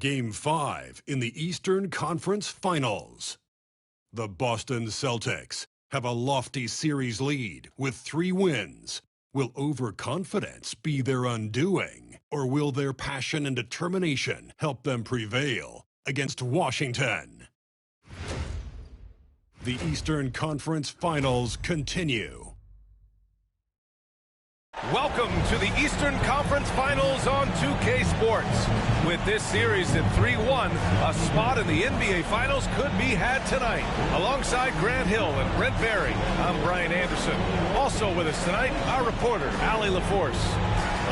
Game 5 in the Eastern Conference Finals. The Boston Celtics have a lofty series lead with 3 wins. Will overconfidence be their undoing, or will their passion and determination help them prevail against Washington? The Eastern Conference Finals continue. Welcome to the Eastern Conference Finals on 2K Sports. With this series at 3-1, a spot in the NBA Finals could be had tonight. Alongside Grant Hill and Brent Barry, I'm Brian Anderson. Also with us tonight, our reporter, Allie LaForce.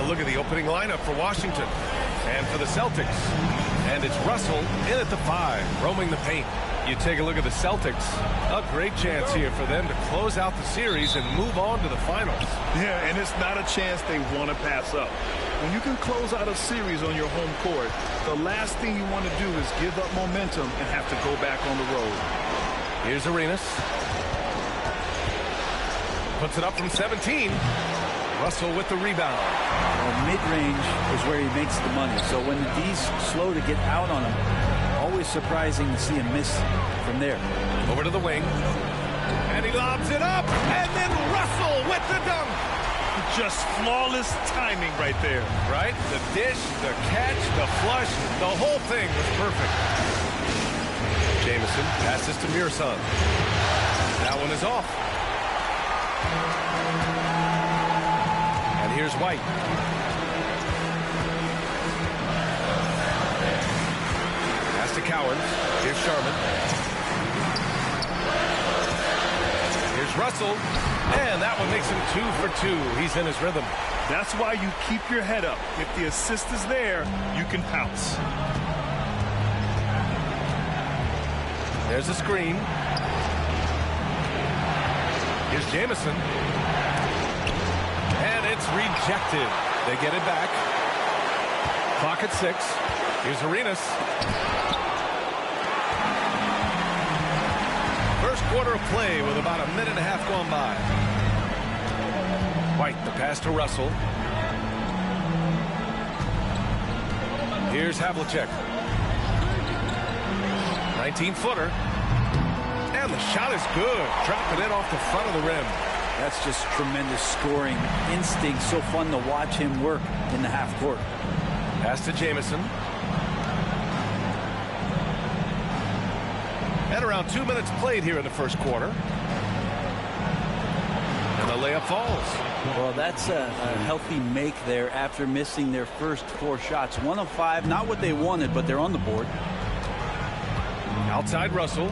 A look at the opening lineup for Washington and for the Celtics. And it's Russell in at the 5, roaming the paint. You take a look at the Celtics, a great chance here for them to close out the series and move on to the finals. Yeah, and it's not a chance they want to pass up. When you can close out a series on your home court, the last thing you want to do is give up momentum and have to go back on the road. Here's Arenas. Puts it up from 17. Russell with the rebound. Well, mid-range is where he makes the money. So when the D's slow to get out on him, always surprising to see him miss from there. Over to the wing. And he lobs it up. And then Russell with the dunk. Just flawless timing right there. Right? The dish, the catch, the flush, the whole thing was perfect. Jamison passes to Mirson. That one is off. And here's White. Pass to Cowens. Here's Sharman. Here's Russell. And that one makes him 2 for 2. He's in his rhythm. That's why you keep your head up. If the assist is there, you can pounce. There's a screen. Here's Jamison. And it's rejected. They get it back. Clock at 6. Here's Arenas. First quarter of play with about a minute and a half gone by. White, the pass to Russell. Here's Havlicek. 19-footer. And the shot is good. Dropping it off the front of the rim. That's just tremendous scoring instinct. So fun to watch him work in the half court. Pass to Jamison. And around 2 minutes played here in the first quarter. And the layup falls. Well, that's a healthy make there after missing their first 4 shots. 1 of 5, not what they wanted, but they're on the board. Outside Russell.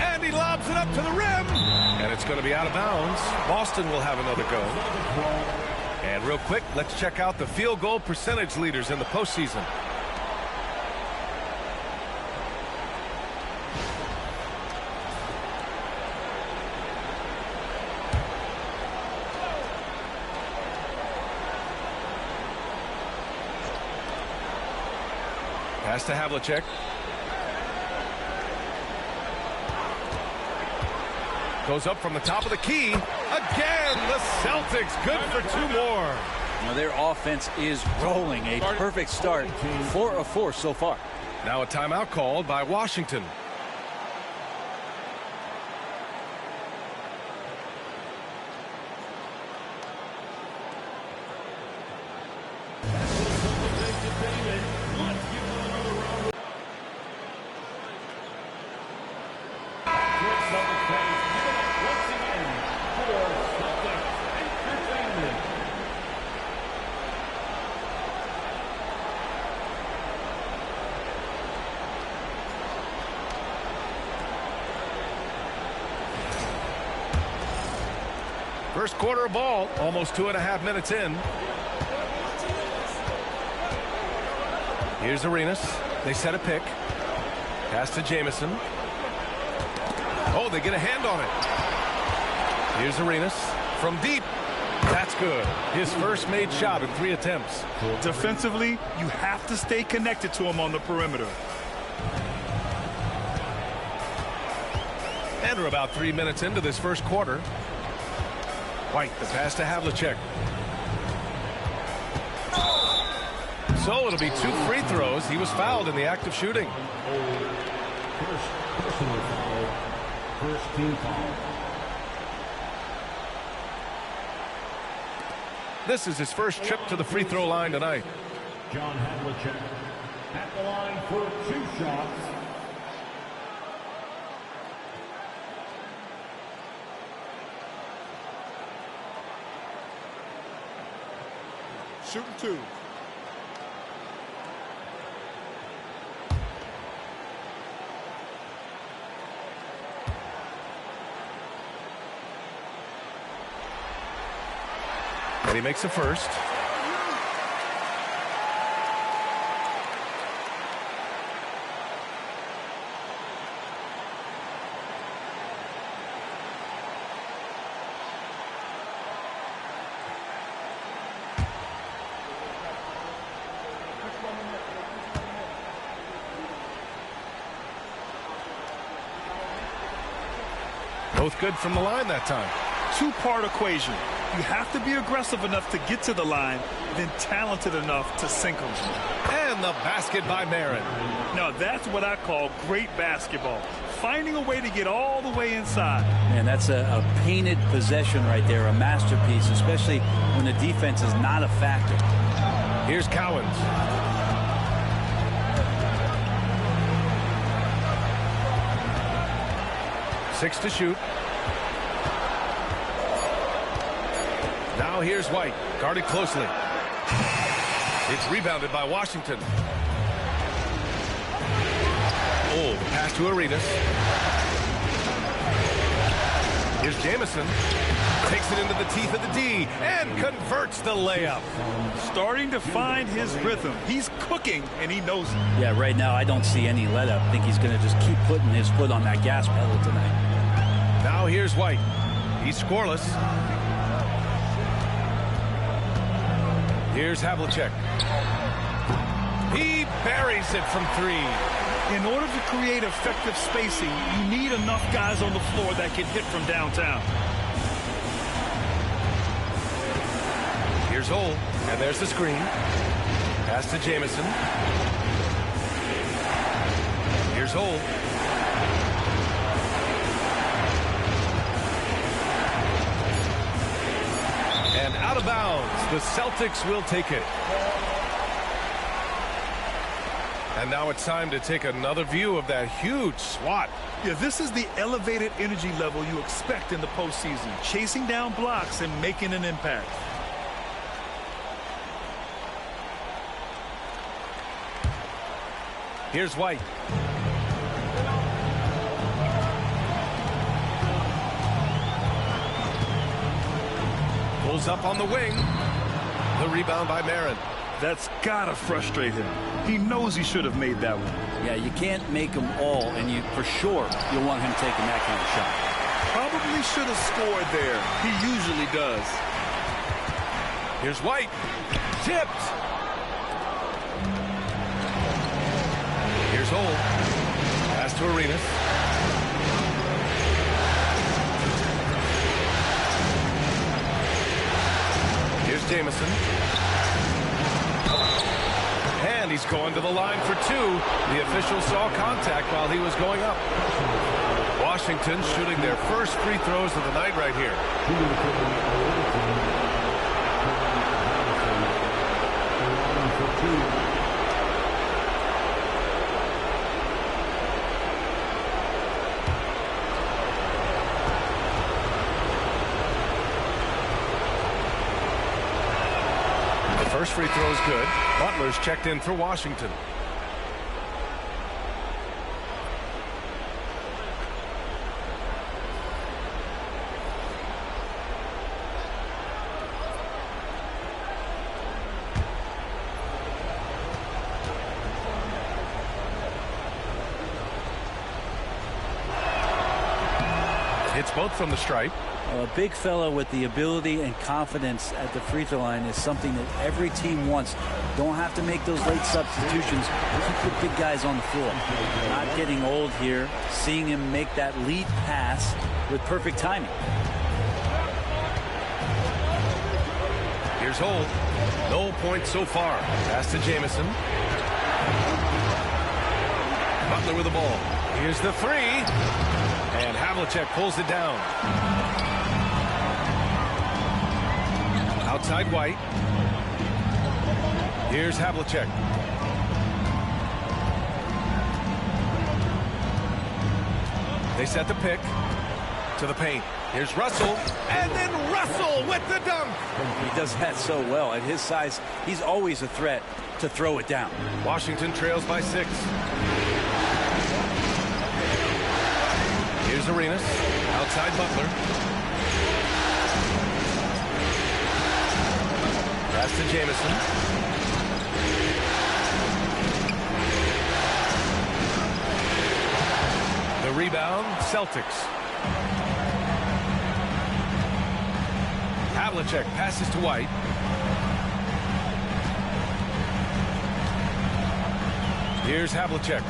And he lobs it up to the rim. And it's going to be out of bounds. Boston will have another go. And real quick, let's check out the field goal percentage leaders in the postseason. Pass to Havlicek. Goes up from the top of the key. Again, the Celtics good for 2 more. Now their offense is rolling. A perfect start. 4 of 4 so far. Now a timeout called by Washington. First quarter of ball, almost 2.5 minutes in. Here's Arenas. They set a pick. Pass to Jamison. Oh, they get a hand on it. Here's Arenas from deep. That's good. His first made shot in 3 attempts. Defensively, you have to stay connected to him on the perimeter. And we're about 3 minutes into this first quarter. White, the pass to Havlicek. So it'll be 2 free throws. He was fouled in the act of shooting. First personal foul. First team foul. This is his first trip to the free throw line tonight. John Havlicek at the line for 2 shots. Shooting 2. And he makes a first. Both good from the line that time. 2-part equation. You have to be aggressive enough to get to the line, then talented enough to sink them. And the basket by Marin. Now that's what I call great basketball. Finding a way to get all the way inside. And that's a painted possession right there, a masterpiece, especially when the defense is not a factor. Here's Cowens. Six to shoot. Now here's White, guarded closely. It's rebounded by Washington. Oh, the pass to Arenas. Here's Jamison. Takes it into the teeth of the D and converts the layup. Starting to find his rhythm. He's cooking, and he knows it. Yeah, right now I don't see any let up. I think he's going to just keep putting his foot on that gas pedal tonight. Now here's White. He's scoreless. Here's Havlicek. He buries it from 3. In order to create effective spacing, you need enough guys on the floor that can hit from downtown. Here's Hole, and there's the screen. Pass to Jamison. Here's Hole. And out of bounds, the Celtics will take it. And now it's time to take another view of that huge swat. Yeah, this is the elevated energy level you expect in the postseason. Chasing down blocks and making an impact. Here's White. Pulls up on the wing. The rebound by Marin. That's gotta frustrate him. He knows he should have made that one. Yeah, you can't make them all, and you for sure you want him taking that kind of shot. Probably should have scored there. He usually does. Here's White. Tipped. Here's Hole. Pass to Arenas. Here's Jamison. And he's going to the line for 2. The official saw contact while he was going up. Washington shooting their first free throws of the night right here. First free throw is good. Butler's checked in for Washington. Hits both from the stripe. A big fella with the ability and confidence at the free throw line is something that every team wants. Don't have to make those late substitutions. Keep the big guys on the floor. Not getting old here. Seeing him make that lead pass with perfect timing. Here's Defenders hold. No points so far. Pass to Jamison. Butler with the ball. Here's the three. And Havlicek pulls it down. Outside White. Here's Havlicek. They set the pick to the paint. Here's Russell, and then Russell with the dunk. He does that so well. At his size, he's always a threat to throw it down. Washington trails by 6. Here's Arenas, outside Butler. Pass to Jamison. The rebound, Celtics. Havlicek passes to White. Here's Havlicek.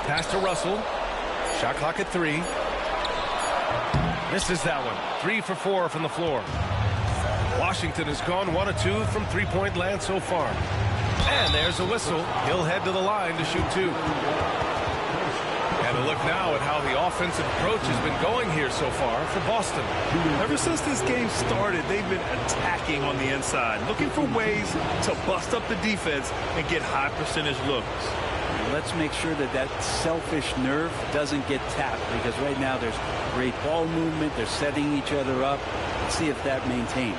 Pass to Russell. Shot clock at 3. Misses that one. 3 for 4 from the floor. Washington has gone 1 of 2 from three-point land so far. And there's a whistle. He'll head to the line to shoot 2. And a look now at how the offensive approach has been going here so far for Boston. Ever since this game started, they've been attacking on the inside, looking for ways to bust up the defense and get high percentage looks. Let's make sure that that selfish nerve doesn't get tapped, because right now there's great ball movement. They're setting each other up. Let's see if that maintains.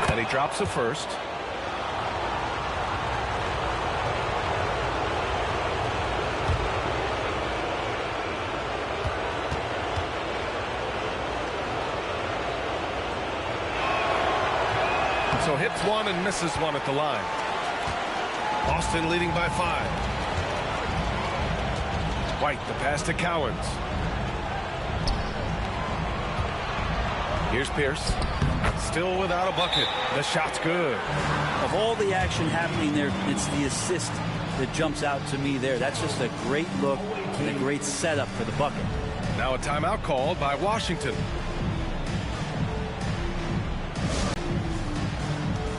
And he drops the first. So hits one and misses one at the line. Boston leading by 5. White, the pass to Cowens. Here's Pierce. Still without a bucket. The shot's good. Of all the action happening there, it's the assist that jumps out to me there. That's just a great look and a great setup for the bucket. Now a timeout called by Washington.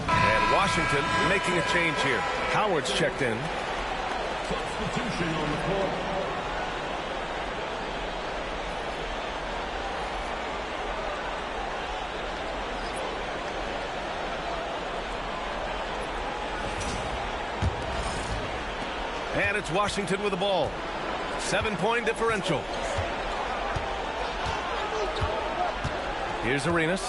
And Washington making a change here. Howard's checked in. Substitution on the court. And it's Washington with the ball. 7-point differential. Here's Arenas.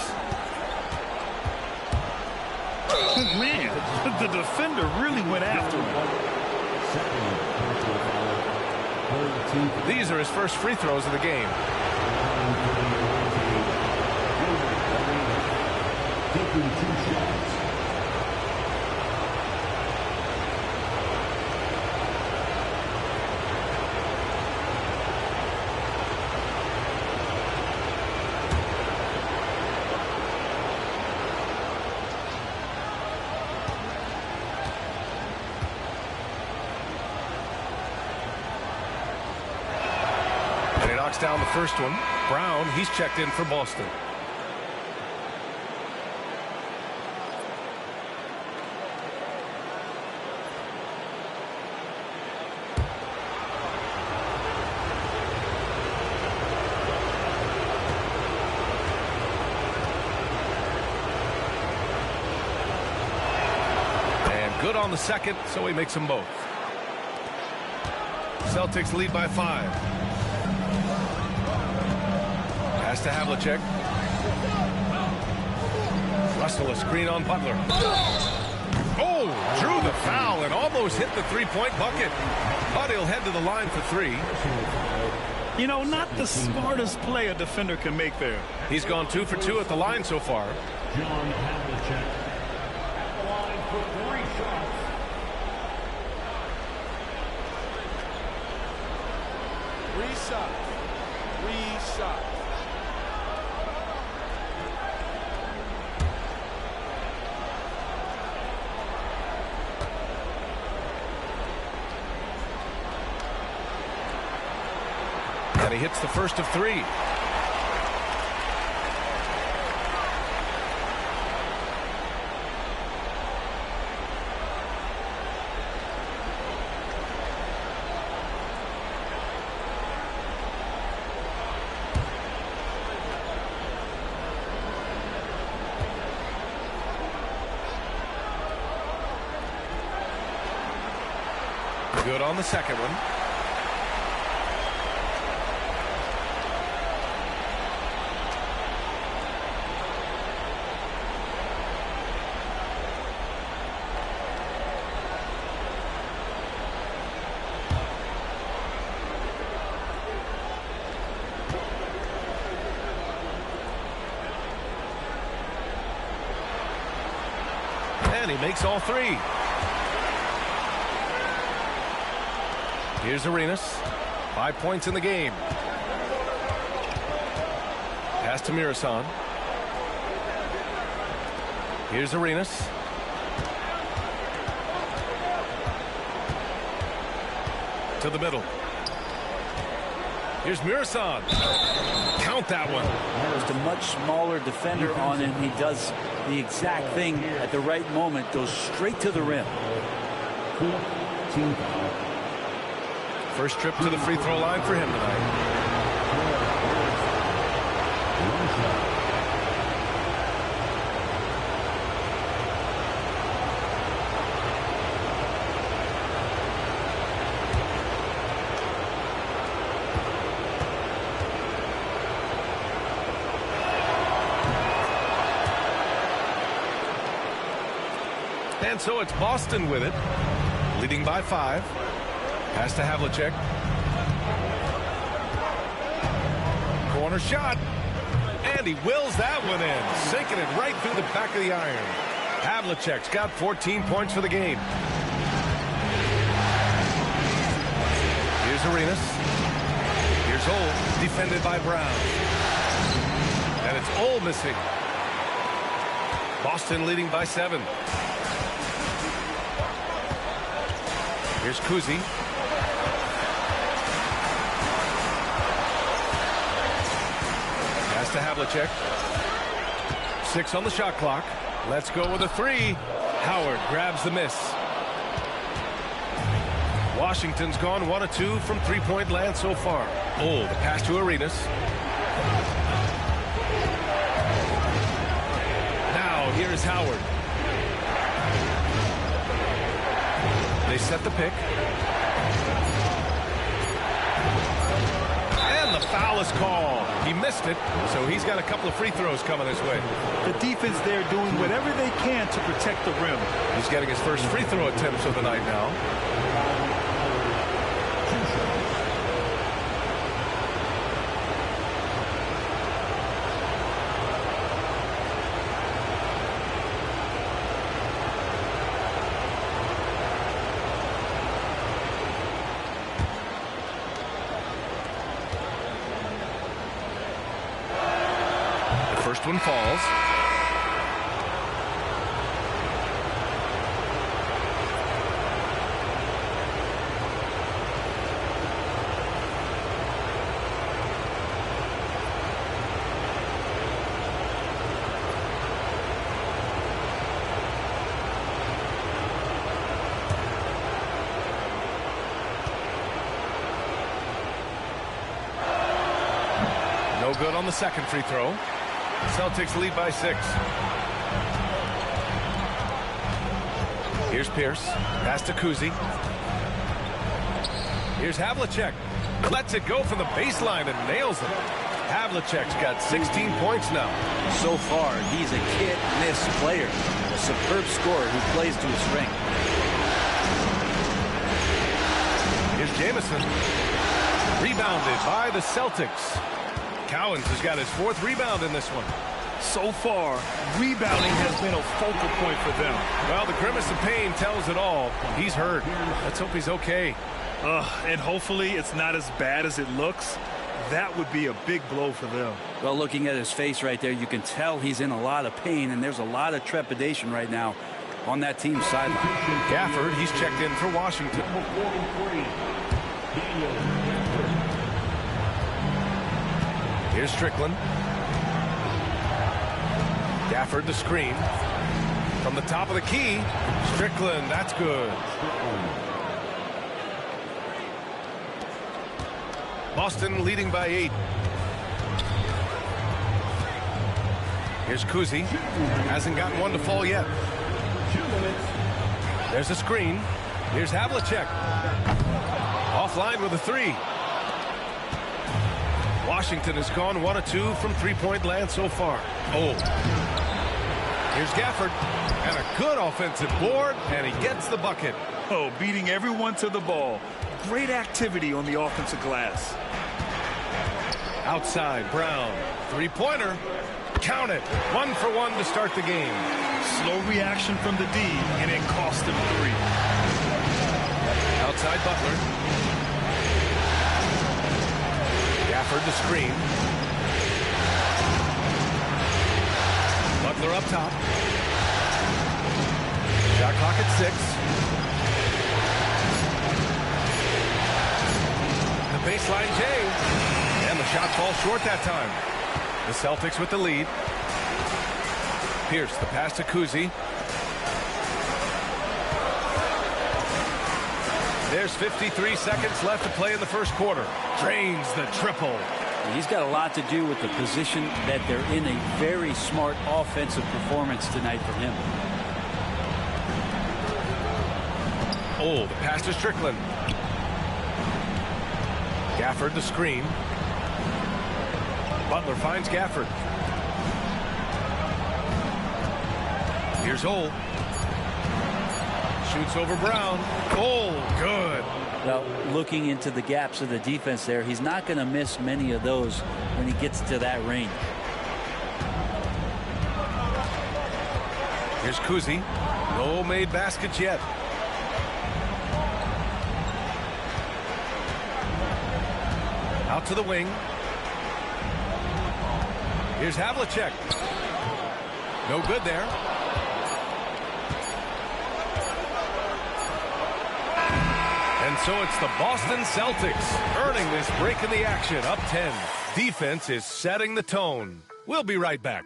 Oh, man, the defender really went after him. These are his first free throws of the game. Taking 2 shots. Down the first one. Brown, he's checked in for Boston. And good on the second, so he makes them both. Celtics lead by 5. Pass to Havlicek. Russell a screen on Butler. Oh, drew the foul and almost hit the three-point bucket. But he'll head to the line for 3. You know, not the smartest play a defender can make there. He's gone 2 for 2 at the line so far. John Havlicek at the line for 3 shots. And he hits the first of 3. Good on the second one. And he makes all 3. Here's Arenas. 5 points in the game. Pass to Mirasan. Here's Arenas. To the middle. Here's Mirasan. Count that one. Just a much smaller defender on him. He does the exact thing at the right moment. Goes straight to the rim. First trip to the free throw line for him tonight. And so it's Boston with it, leading by 5. Pass to Havlicek. Corner shot. And he wills that one in, sinking it right through the back of the iron. Havlicek's got 14 points for the game. Here's Arenas. Here's Ole, defended by Brown. And it's Ole missing. Boston leading by 7. Here's Cousy. Pass to Havlicek. 6 on the shot clock. Let's go with a 3. Howard grabs the miss. Washington's gone 1 of 2 from three-point land so far. Oh, the pass to Arenas. Now here's Howard. They set the pick. And the foul is called. He missed it, so he's got a couple of free throws coming his way. The defense there doing whatever they can to protect the rim. He's getting his first free throw attempts of the night now. First one falls. No good on the second free throw. Celtics lead by 6. Here's Pierce. Pass to Cousy. Here's Havlicek. Lets it go from the baseline and nails it. Havlicek's got 16 points now. So far, he's a can't-miss player. A superb scorer who plays to his strength. Here's Jamison. Rebounded by the Celtics. Cowens has got his 4th rebound in this one. So far, rebounding has been a focal point for them. Well, the grimace of pain tells it all. He's hurt. Let's hope he's okay. And hopefully it's not as bad as it looks. That would be a big blow for them. Well, looking at his face right there, you can tell he's in a lot of pain, and there's a lot of trepidation right now on that team's sideline. Gafford, he's checked in for Washington. Here's Strickland. Gafford the screen. From the top of the key. Strickland, that's good. Boston leading by 8. Here's Cousy. Hasn't gotten one to fall yet. There's a screen. Here's Havlicek. Offline with a 3. Washington has gone 1 of 2 from three-point land so far. Oh. Here's Gafford. And a good offensive board, and he gets the bucket. Oh, beating everyone to the ball. Great activity on the offensive glass. Outside, Brown. Three-pointer. Count it. 1 for 1 to start the game. Slow reaction from the D, and it cost him 3. Outside Butler. Gafford the screen. Butler up top. Shot clock at 6. The baseline J. And the shot falls short that time. The Celtics with the lead. Pierce, the pass to Cousy. There's 53 seconds left to play in the first quarter. Drains the triple. He's got a lot to do with the position that they're in. A very smart offensive performance tonight for him. Oh, the pass to Strickland. Gafford the screen. Butler finds Gafford. Here's Ole. Shoots over Brown. Oh, good. Well, looking into the gaps of the defense there, he's not going to miss many of those when he gets to that range. Here's Cousy. No made baskets yet. Out to the wing. Here's Havlicek. No good there. And so it's the Boston Celtics earning this break in the action, up 10. Defense is setting the tone. We'll be right back.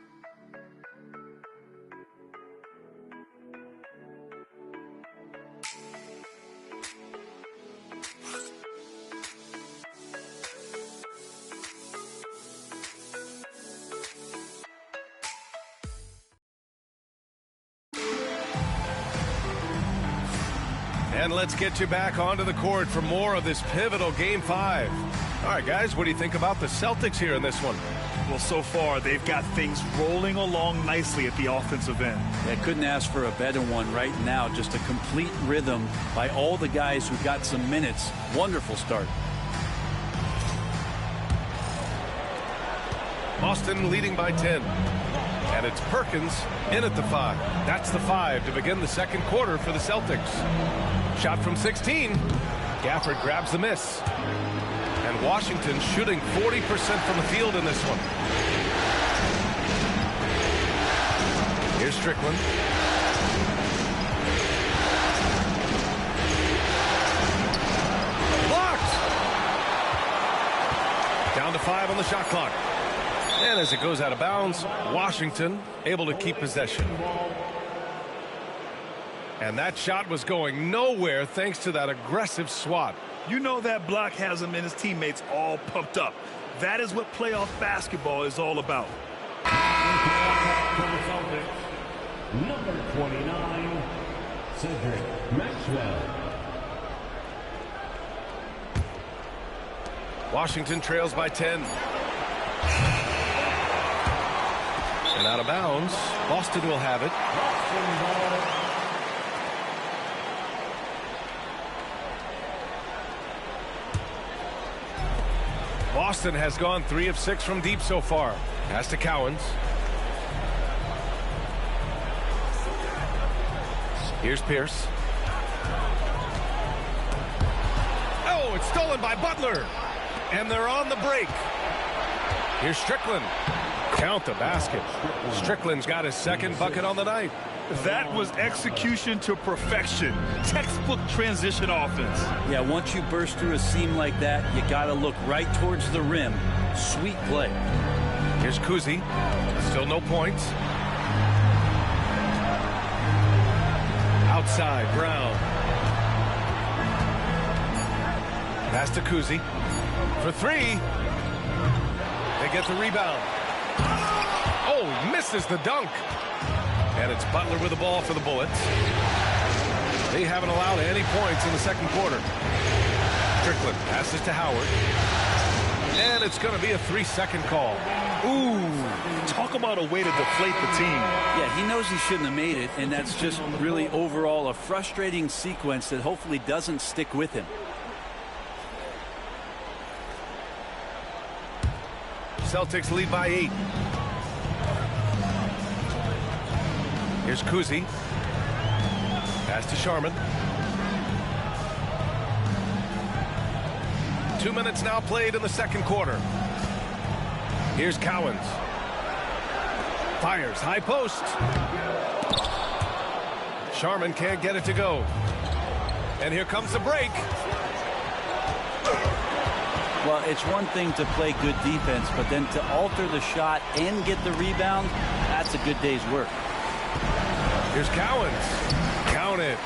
And let's get you back onto the court for more of this pivotal Game 5. All right, guys, what do you think about the Celtics here in this one? Well, so far, they've got things rolling along nicely at the offensive end. Yeah, couldn't ask for a better one right now. Just a complete rhythm by all the guys who got some minutes. Wonderful start. Boston leading by 10. And it's Perkins in at the 5. That's the 5 to begin the second quarter for the Celtics. Shot from 16. Gafford grabs the miss. And Washington shooting 40% from the field in this one. Here's Strickland. Blocked! Down to 5 on the shot clock. And as it goes out of bounds, Washington able to keep possession. And that shot was going nowhere thanks to that aggressive swat. You know that block has him and his teammates all pumped up. That is what playoff basketball is all about. Number 29, Cedric Maxwell. Washington trails by 10. And out of bounds, Boston will have it. Boston has gone 3 of 6 from deep so far. Pass to Cowens. Here's Pierce. Oh, it's stolen by Butler. And they're on the break. Here's Strickland. Count the basket. Strickland's got his second bucket on the night. That was execution to perfection. Textbook transition offense. Yeah, once you burst through a seam like that, you got to look right towards the rim. Sweet play. Here's Cousy. Still no points. Outside, Brown. Pass to Cousy. For three. They get the rebound. Oh, misses the dunk. And it's Butler with the ball for the Bullets. They haven't allowed any points in the second quarter. Strickland passes to Howard. And it's going to be a 3-second call. Ooh, talk about a way to deflate the team. Yeah, he knows he shouldn't have made it, and that's just really overall a frustrating sequence that hopefully doesn't stick with him. Celtics lead by 8. Here's Cousy. Pass to Sharman. 2 minutes now played in the second quarter. Here's Cowens. Fires, high post. Sharman can't get it to go. And here comes the break. Well, it's one thing to play good defense, but then to alter the shot and get the rebound, that's a good day's work. Here's Cowens. Count it.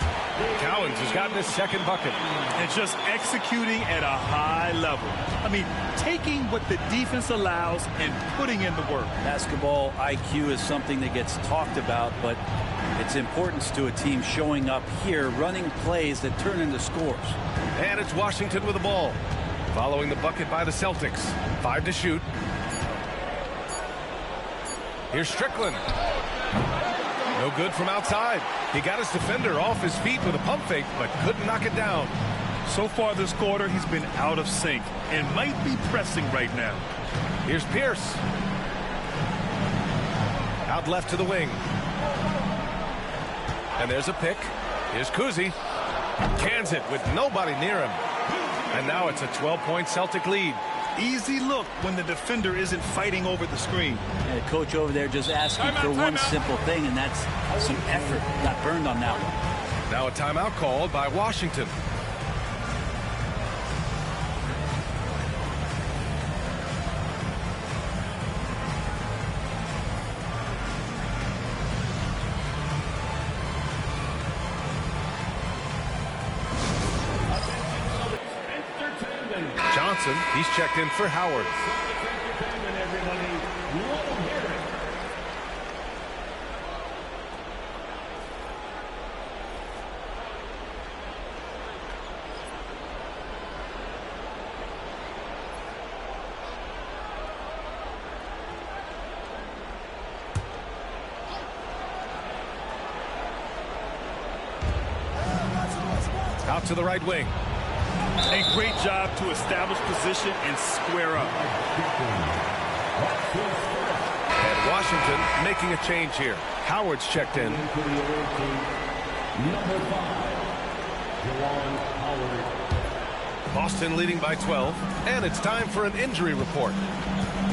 Cowens has gotten his second bucket. And just executing at a high level. I mean, taking what the defense allows and putting in the work. Basketball IQ is something that gets talked about, but its importance to a team showing up here, running plays that turn into scores. And it's Washington with the ball. Following the bucket by the Celtics. 5 to shoot. Here's Strickland. No good from outside. He got his defender off his feet with a pump fake, but couldn't knock it down. So far this quarter, he's been out of sync and might be pressing right now. Here's Pierce. Out left to the wing. And there's a pick. Here's Cousy. Cans it with nobody near him. And now it's a 12-point Celtic lead. Easy look when the defender isn't fighting over the screen. And the coach over there just asking for one simple thing, and that's some effort. Got burned on that one. Now a timeout called by Washington. Johnson, he's checked in for Howard. Out to the right wing. A great job to establish position and square up. And Washington making a change here. Howard's checked in. Boston leading by 12. And it's time for an injury report.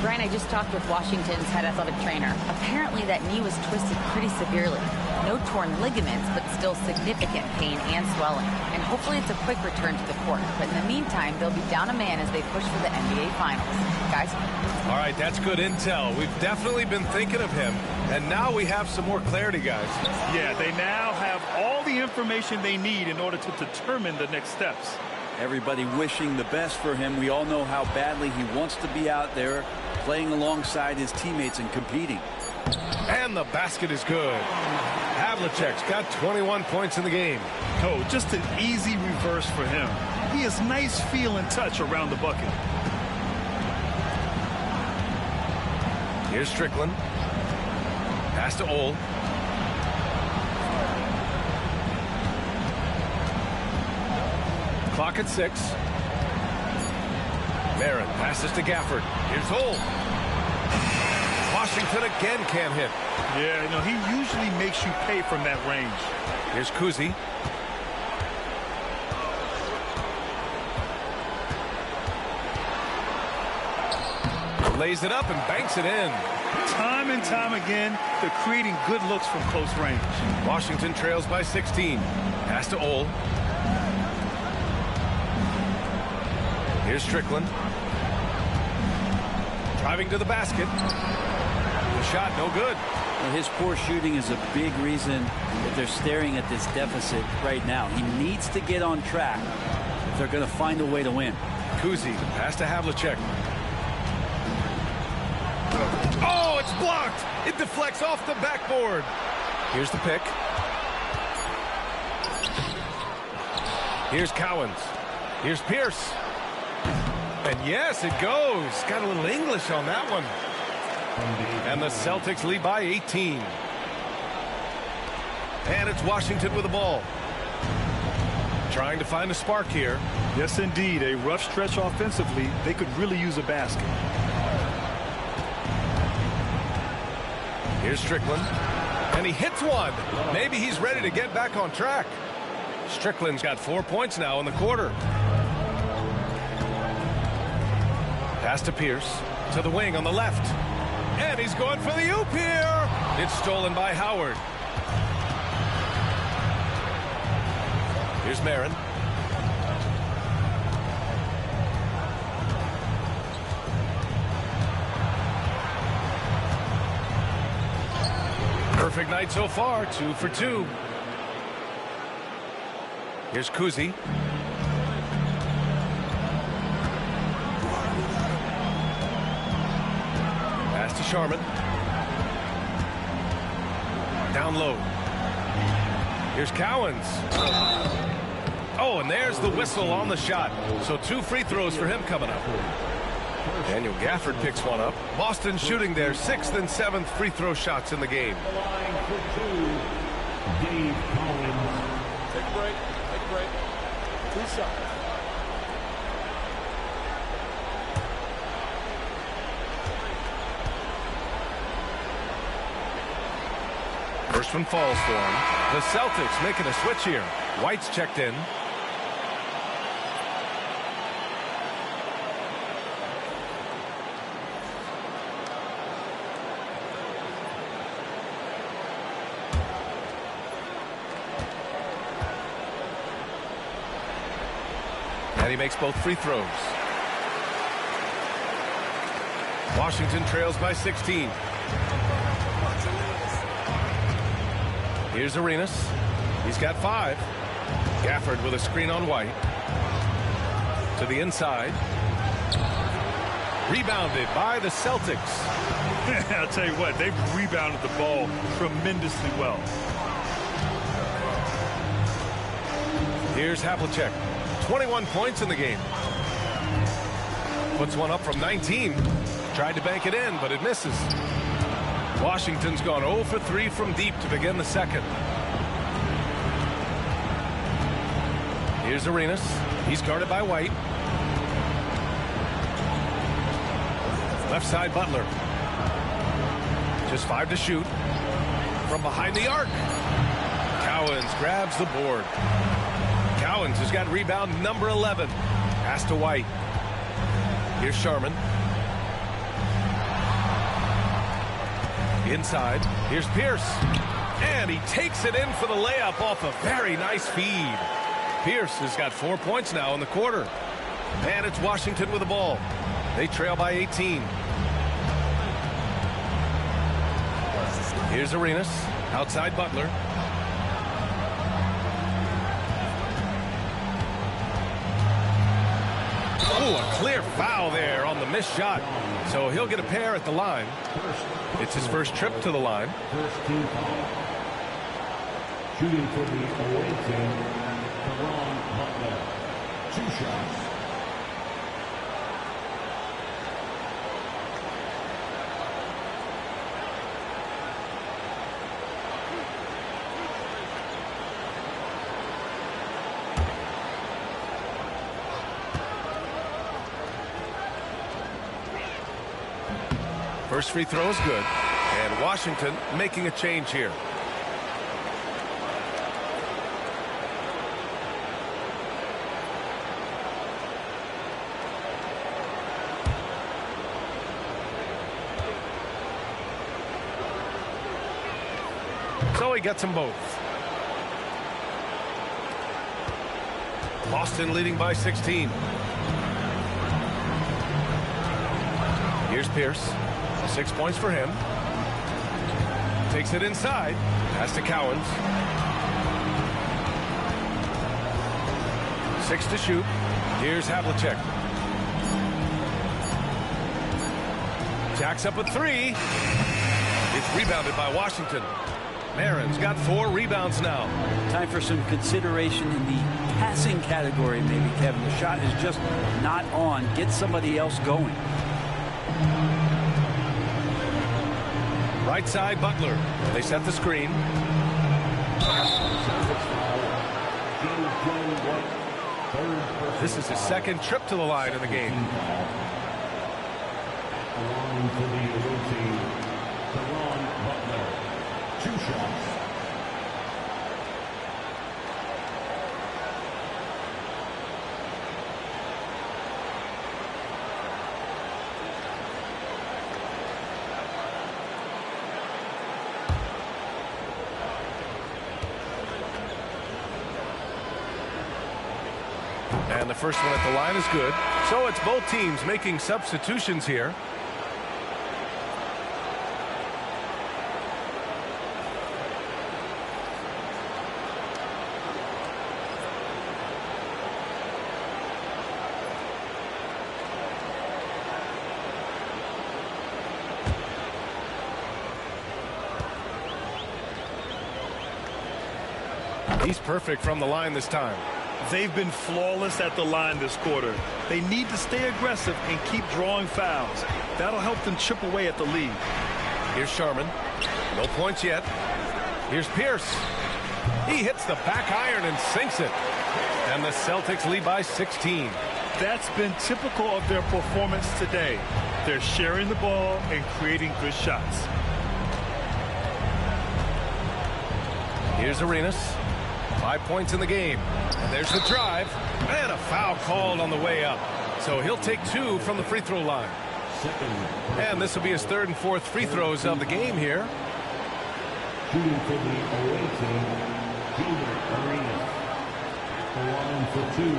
Brian, I just talked with Washington's head athletic trainer. Apparently that knee was twisted pretty severely. No torn ligaments, but still significant pain and swelling. And hopefully it's a quick return to the court. But in the meantime, they'll be down a man as they push for the NBA Finals. Guys? All right, that's good intel. We've definitely been thinking of him. And now we have some more clarity, guys. Yeah, they now have all the information they need in order to determine the next steps. Everybody wishing the best for him. We all know how badly he wants to be out there playing alongside his teammates and competing. And the basket is good. Havlicek's got 21 points in the game. Oh, just an easy reverse for him. He has nice feel and touch around the bucket. Here's Strickland. Pass to Ole. Clock at 6. Marin passes to Gafford. Here's Ole. Washington again can't hit. Yeah, you know, he usually makes you pay from that range. Here's Cousy. Lays it up and banks it in. Time and time again, they're creating good looks from close range. Washington trails by 16. Pass to Ole. Here's Strickland. Driving to the basket. The shot, no good. Well, his poor shooting is a big reason that they're staring at this deficit right now. He needs to get on track if they're going to find a way to win. Cousy, pass to Havlicek. Oh, it's blocked. It deflects off the backboard. Here's the pick. Here's Cowens. Here's Pierce. And yes, it goes. Got a little English on that one. And the Celtics lead by 18. And it's Washington with the ball. Trying to find a spark here. Yes, indeed. A rough stretch offensively. They could really use a basket. Here's Strickland. And he hits one. Maybe he's ready to get back on track. Strickland's got 4 points now in the quarter. Pass to Pierce. To the wing on the left. And he's going for the oop here. It's stolen by Howard. Here's Marin. Perfect night so far, 2 for 2. Here's Cousy. Pass to Sharman. Down low. Here's Cowens. Oh, and there's the whistle on the shot. So 2 free throws for him coming up. Daniel Gafford picks one up. Boston shooting their 6th and 7th free throw shots in the game. Dave Collins. Take a break. Take a break. 2 shots. First one falls for him. The Celtics making a switch here. White's checked in. And he makes both free throws. Washington trails by 16. Here's Arenas. He's got 5. Gafford with a screen on White. To the inside. Rebounded by the Celtics. I'll tell you what, they've rebounded the ball tremendously well. Here's Havlicek. 21 points in the game. Puts one up from 19. Tried to bank it in, but it misses. Washington's gone 0 for 3 from deep to begin the second. Here's Arenas. He's guarded by White. Left side Butler. Just 5 to shoot. From behind the arc. Cowens grabs the board. Cowens has got rebound number 11. Pass to White. Here's Sharman. Inside. Here's Pierce. And he takes it in for the layup off a very nice feed. Pierce has got 4 points now in the quarter. And it's Washington with the ball. They trail by 18. Here's Arenas. Outside Butler. Oh, a clear foul there on the missed shot. So he'll get a pair at the line. It's his first trip to the line. First team foul. Shooting for the away team, Ron Butler. 2 shots. First free throw is good. And Washington making a change here. So he gets them both. Boston leading by 16. Here's Pierce. 6 points for him. Takes it inside. Pass to Cowens. 6 to shoot. Here's Havlicek. Jacks up a 3. It's rebounded by Washington. Marin's got 4 rebounds now. Time for some consideration in the passing category, maybe, Kevin. The shot is just not on. Get somebody else going. Right side, Butler. They set the screen. This is his second trip to the line in the game. Along for the away team, Butler. 2 shots. And the first one at the line is good. So it's both teams making substitutions here. He's perfect from the line this time. They've been flawless at the line this quarter. They need to stay aggressive and keep drawing fouls. That'll help them chip away at the lead. Here's Sharman. No points yet. Here's Pierce. He hits the back iron and sinks it. And the Celtics lead by 16. That's been typical of their performance today. They're sharing the ball and creating good shots. Here's Arenas. 5 points in the game. And there's the drive. And a foul called on the way up. So he'll take 2 from the free throw line. And this will be his 3rd and 4th free throws of the game here. Shooting for the away team, Gilbert Arenas. The line for 2.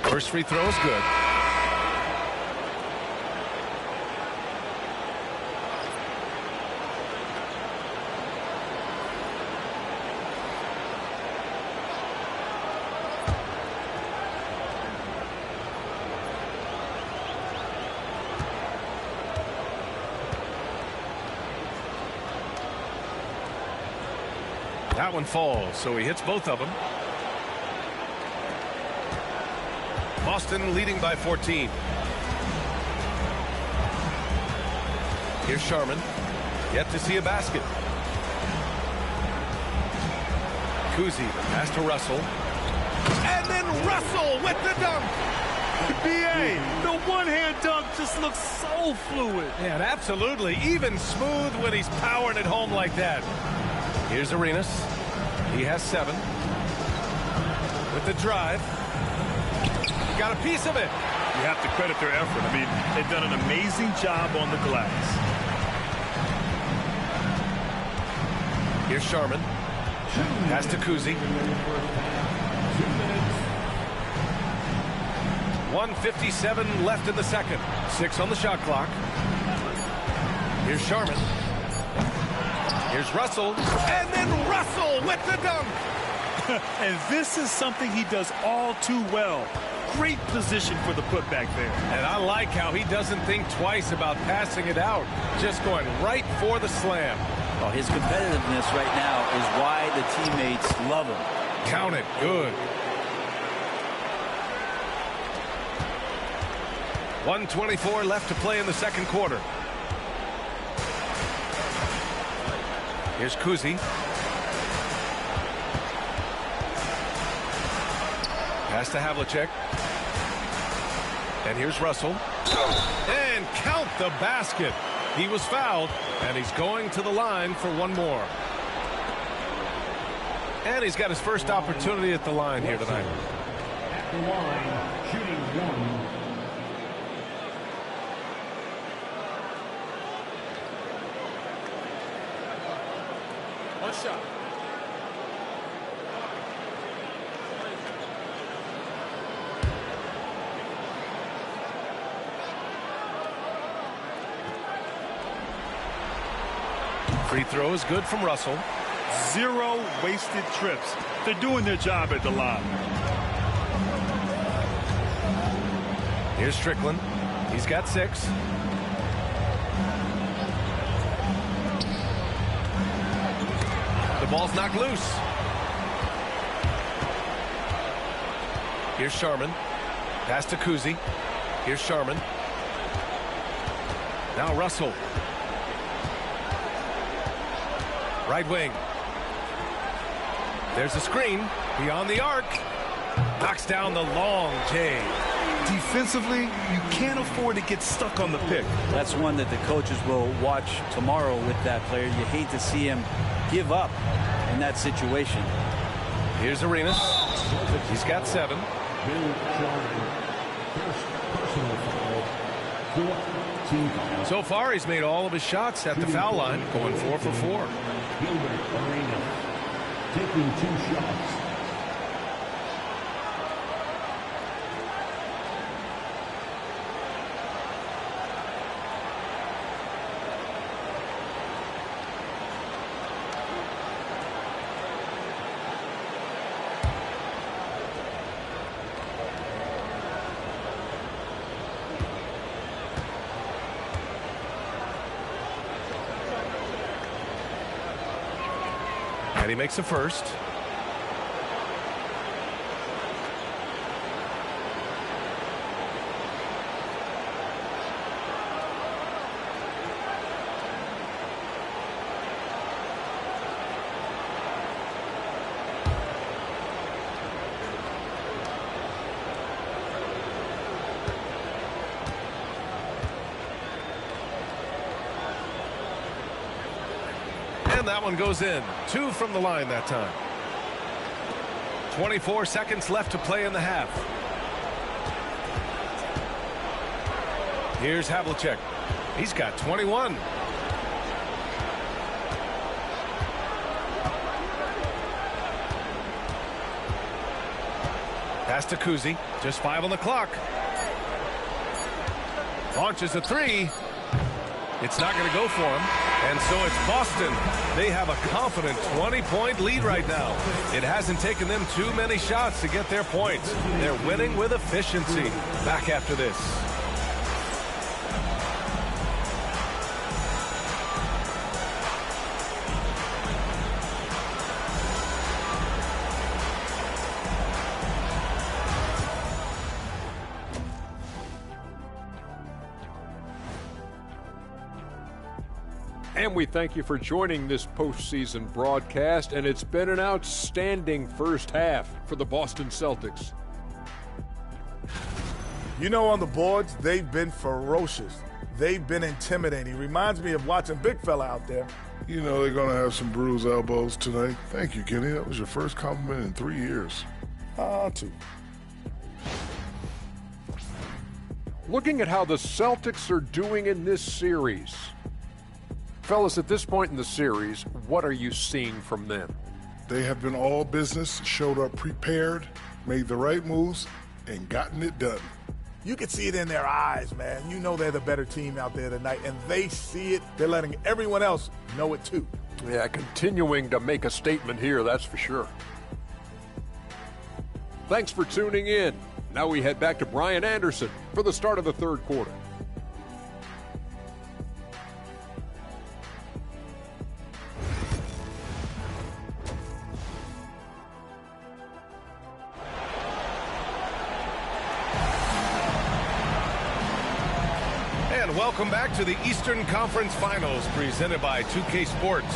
First free throw is good. That one falls, so he hits both of them. Boston leading by 14. Here's Sharman. Yet to see a basket. Cousy, pass to Russell. And then Russell with the dunk. BA, the one-hand dunk just looks so fluid. And absolutely, even smooth when he's powering it home like that. Here's Arenas. He has 7. With the drive. Got a piece of it. You have to credit their effort. I mean, they've done an amazing job on the glass. Here's Sharman. Pass to Cousy. 1:57 left in the second. 6 on the shot clock. Here's Sharman. Here's Russell. And then Russell with the dunk. And this is something he does all too well. Great position for the putback there. And I like how he doesn't think twice about passing it out. Just going right for the slam. Well, his competitiveness right now is why the teammates love him. Count it. Good. 1:24 left to play in the second quarter. Here's Cousy. Pass to Havlicek. And here's Russell. And count the basket. He was fouled, and he's going to the line for one more. And he's got his first opportunity at the line here tonight. At the line, shooting one. One shot. Free throw is good from Russell. 0 wasted trips. They're doing their job at the line. Here's Strickland. He's got 6. The ball's knocked loose. Here's Sharman. Pass to Cousy. Here's Sharman. Now Russell. Right wing. There's a screen beyond the arc. Knocks down the long J. Defensively, you can't afford to get stuck on the pick. That's one that the coaches will watch tomorrow with that player. You hate to see him give up in that situation. Here's Arenas. He's got 7. Bill Sharman, first personal foul, 4th team foul. So far, he's made all of his shots at the foul line, going 4 for 4. Gilbert Arenas, taking 2 shots. And he makes a first. And that one goes in. 2 from the line that time. 24 seconds left to play in the half. Here's Havlicek. He's got 21. Pass to Cousy. Just 5 on the clock. Launches a 3. It's not going to go for him. And so it's Boston. They have a confident 20-point lead right now. It hasn't taken them too many shots to get their points. They're winning with efficiency. Back after this. And we thank you for joining this postseason broadcast, and it's been an outstanding first half for the Boston Celtics. You know, on the boards, they've been ferocious. They've been intimidating. Reminds me of watching Big Fella out there. You know they're going to have some bruised elbows tonight. Thank you, Kenny. That was your first compliment in 3 years. 2. Looking at how the Celtics are doing in this series. Fellas, at this point in the series, what are you seeing from them? They have been all business, showed up prepared, made the right moves, and gotten it done. You can see it in their eyes, man. You know they're the better team out there tonight, and they see it. They're letting everyone else know it, too. Yeah, continuing to make a statement here, that's for sure. Thanks for tuning in. Now we head back to Brian Anderson for the start of the third quarter. Welcome back to the Eastern Conference Finals presented by 2K Sports.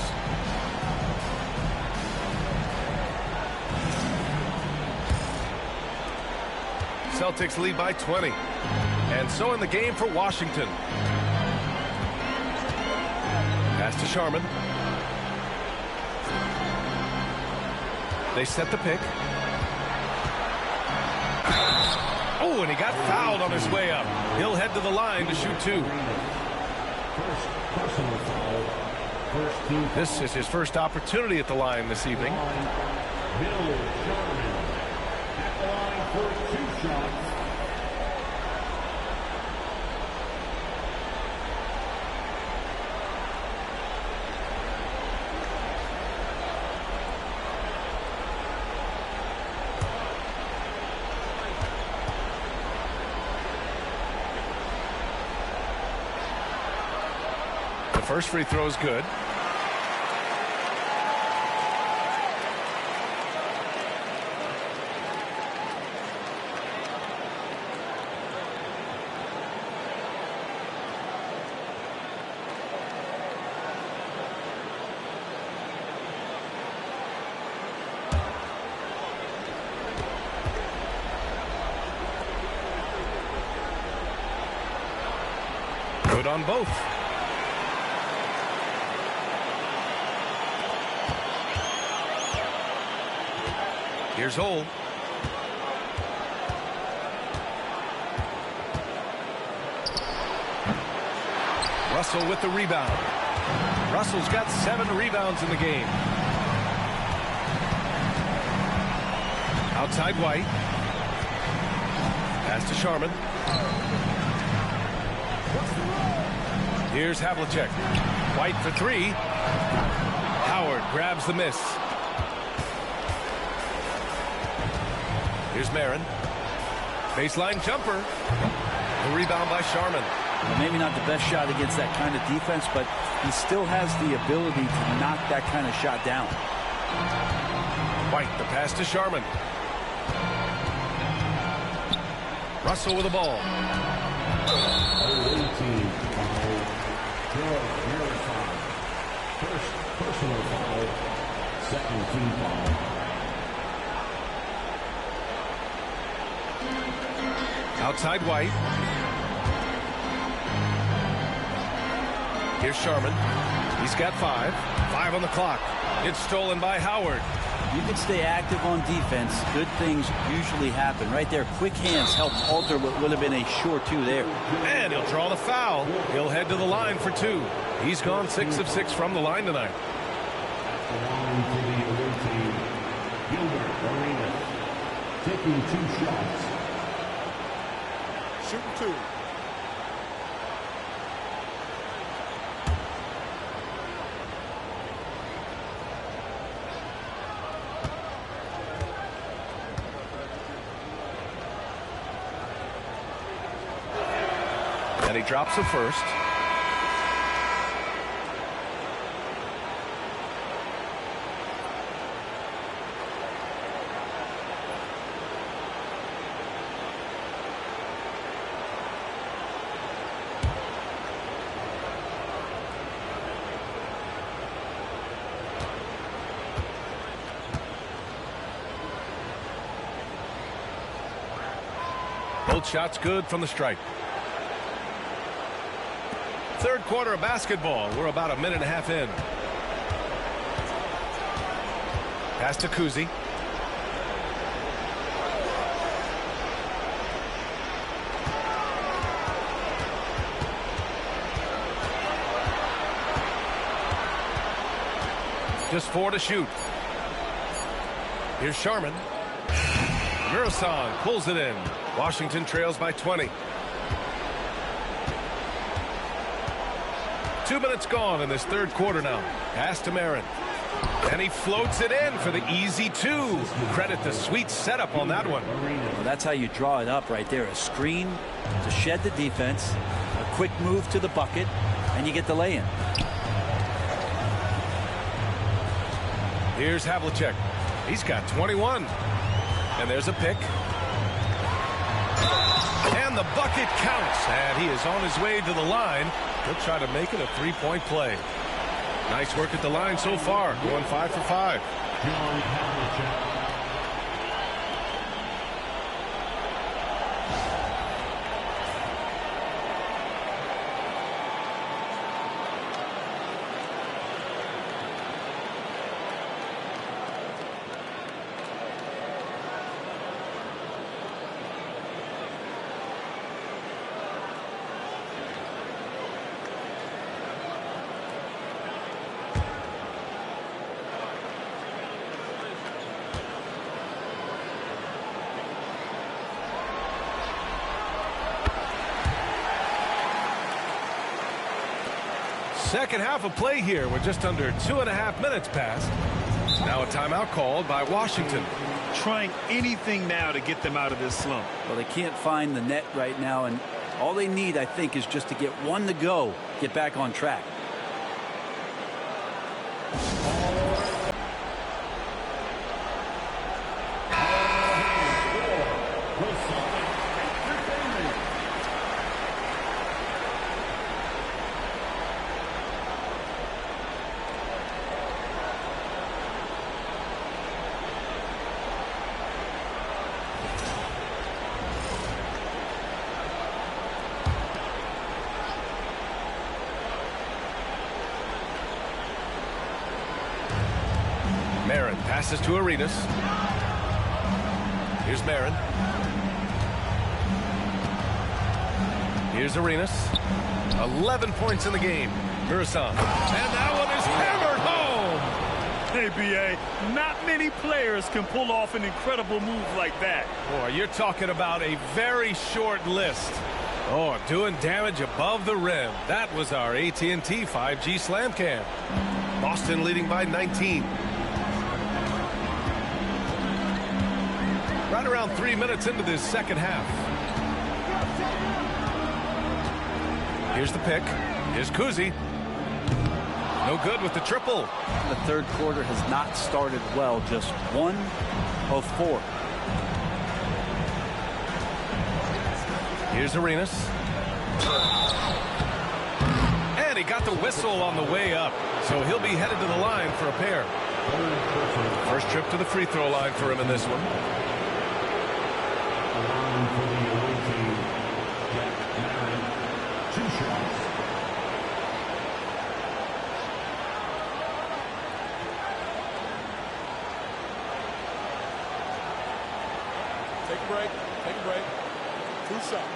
Celtics lead by 20. And so in the game for Washington. Pass to Sharman. They set the pick. Oh, and he got fouled on his way up. He'll head to the line to shoot 2. This is his first opportunity at the line this evening. First free throw is good. Good on both. Here's Hole. Russell with the rebound. Russell's got 7 rebounds in the game. Outside White. Pass to Sharman. Here's Havlicek. White for 3. Howard grabs the miss. Here's Marin. Baseline jumper. The rebound by Sharman. Well, maybe not the best shot against that kind of defense, but he still has the ability to knock that kind of shot down. White, the pass to Sharman. Russell with the ball. First personal foul, second team foul. Outside White. Here's Sharman. He's got 5. 5 on the clock. It's stolen by Howard. You can stay active on defense. Good things usually happen. Right there, quick hands help alter what would have been a short 2 there. And he'll draw the foul. He'll head to the line for 2. He's gone 6 of 6 from the line tonight. At the line for the away team, Gilbert Arenas taking 2 shots. Shooting 2. And he drops the first. Both shots good from the stripe. Third quarter of basketball. We're about a minute and a half in. Pass to Cousy. Just 4 to shoot. Here's Sharman. Murasong pulls it in. Washington trails by 20. 2 minutes gone in this third quarter now. Pass to Marin. And he floats it in for the easy 2. Credit the sweet setup on that one. Well, that's how you draw it up right there. A screen to shed the defense, a quick move to the bucket, and you get the lay-in. Here's Havlicek. He's got 21. And there's a pick. And the bucket counts. And he is on his way to the line. He'll try to make it a 3-point play. Nice work at the line so far. Going 5 for 5. John Havlicek. Second half of play here. We're just under 2.5 minutes past. Now a timeout called by Washington. Trying anything now to get them out of this slump. Well, they can't find the net right now, and all they need, I think, is just to get one to go, get back on track. Passes to Arenas. Here's Marin. Here's Arenas. 11 points in the game. Murasan. And that one is hammered home. Hey, B.A., not many players can pull off an incredible move like that. Boy, you're talking about a very short list. Oh, doing damage above the rim. That was our AT&T 5G Slam Cam. Boston leading by 19. Right around 3 minutes into this second half. Here's the pick. Here's Cousy. No good with the triple. The third quarter has not started well. Just 1 of 4. Here's Arenas. And he got the whistle on the way up. So he'll be headed to the line for a pair. First trip to the free throw line for him in this one. For the away team, Marin, 2 shots. Take a break. Take a break. 2 shots.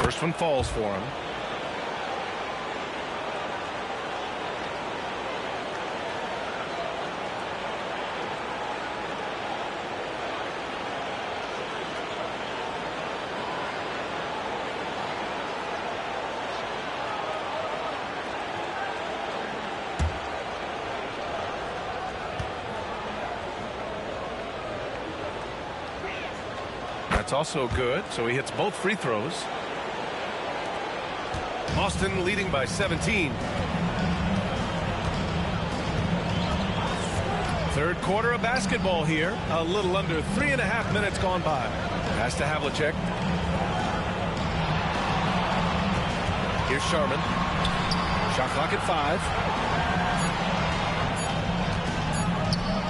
First one falls for him. That's also good, so he hits both free throws. Boston leading by 17. Third quarter of basketball here. A little under 3.5 minutes gone by. Pass to Havlicek. Here's Sharman. Shot clock at 5.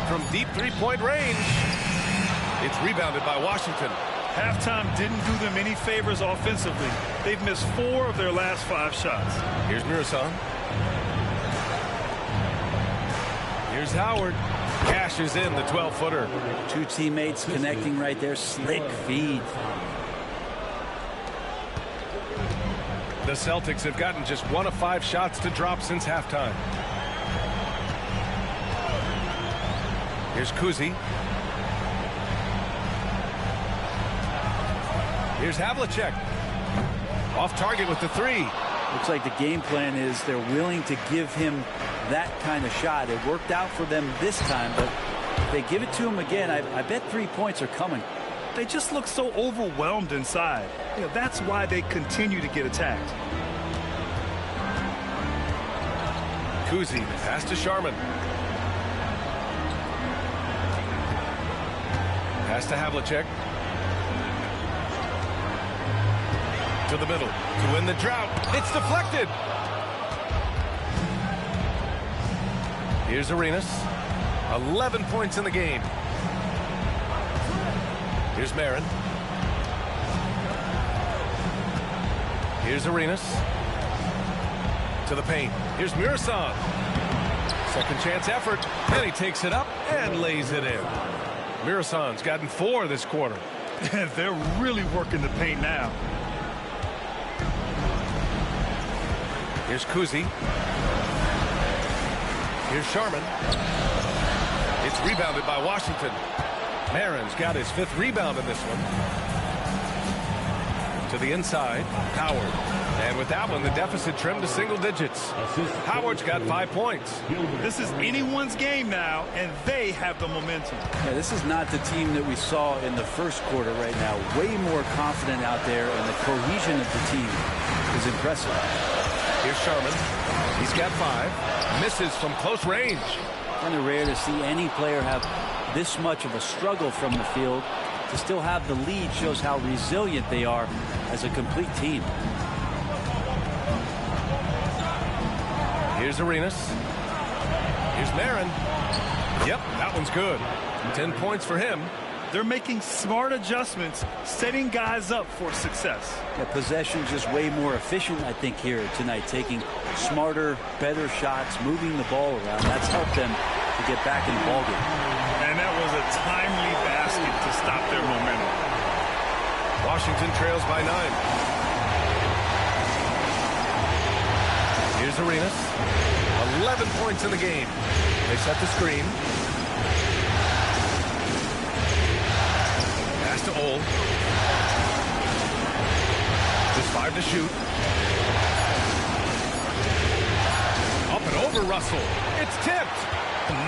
From deep three-point range. It's rebounded by Washington. Halftime didn't do them any favors offensively. They've missed 4 of their last 5 shots. Here's Murasan. Here's Howard. Cashes in the 12-footer. 2 teammates connecting right there. Slick feed. The Celtics have gotten just 1 of 5 shots to drop since halftime. Here's Cousy. Here's Havlicek. Off target with the 3. Looks like the game plan is they're willing to give him that kind of shot. It worked out for them this time, but if they give it to him again, I bet 3 points are coming. They just look so overwhelmed inside. You know, that's why they continue to get attacked. Cousy, pass to Sharman. Pass to Havlicek. To the middle to win the drought. It's deflected. Here's Arenas. 11 points in the game. Here's Marin. Here's Arenas. To the paint. Here's Murasan. Second chance effort. And he takes it up and lays it in. Murasan's gotten 4 this quarter. They're really working the paint now. Here's Cousy. Here's Sharman. It's rebounded by Washington. Marin's got his 5th rebound in this one. To the inside, Howard. And with that one, the deficit trimmed to single digits. Howard's got 5 points. This is anyone's game now, and they have the momentum. Yeah, this is not the team that we saw in the first quarter right now. Way more confident out there, and the cohesion of the team is impressive. Here's Sherman. He's got 5. Misses from close range. Kind of rare to see any player have this much of a struggle from the field. To still have the lead shows how resilient they are as a complete team. Here's Arenas. Here's Marin. Yep, that one's good. 10 points for him. They're making smart adjustments, setting guys up for success. Yeah, possession's just way more efficient, I think, here tonight. Taking smarter, better shots, moving the ball around. That's helped them to get back in the ballgame. And that was a timely basket to stop their momentum. Washington trails by 9. Here's Arenas. 11 points in the game. They set the screen. Pass to Ole. Just 5 to shoot. Up and over Russell. It's tipped.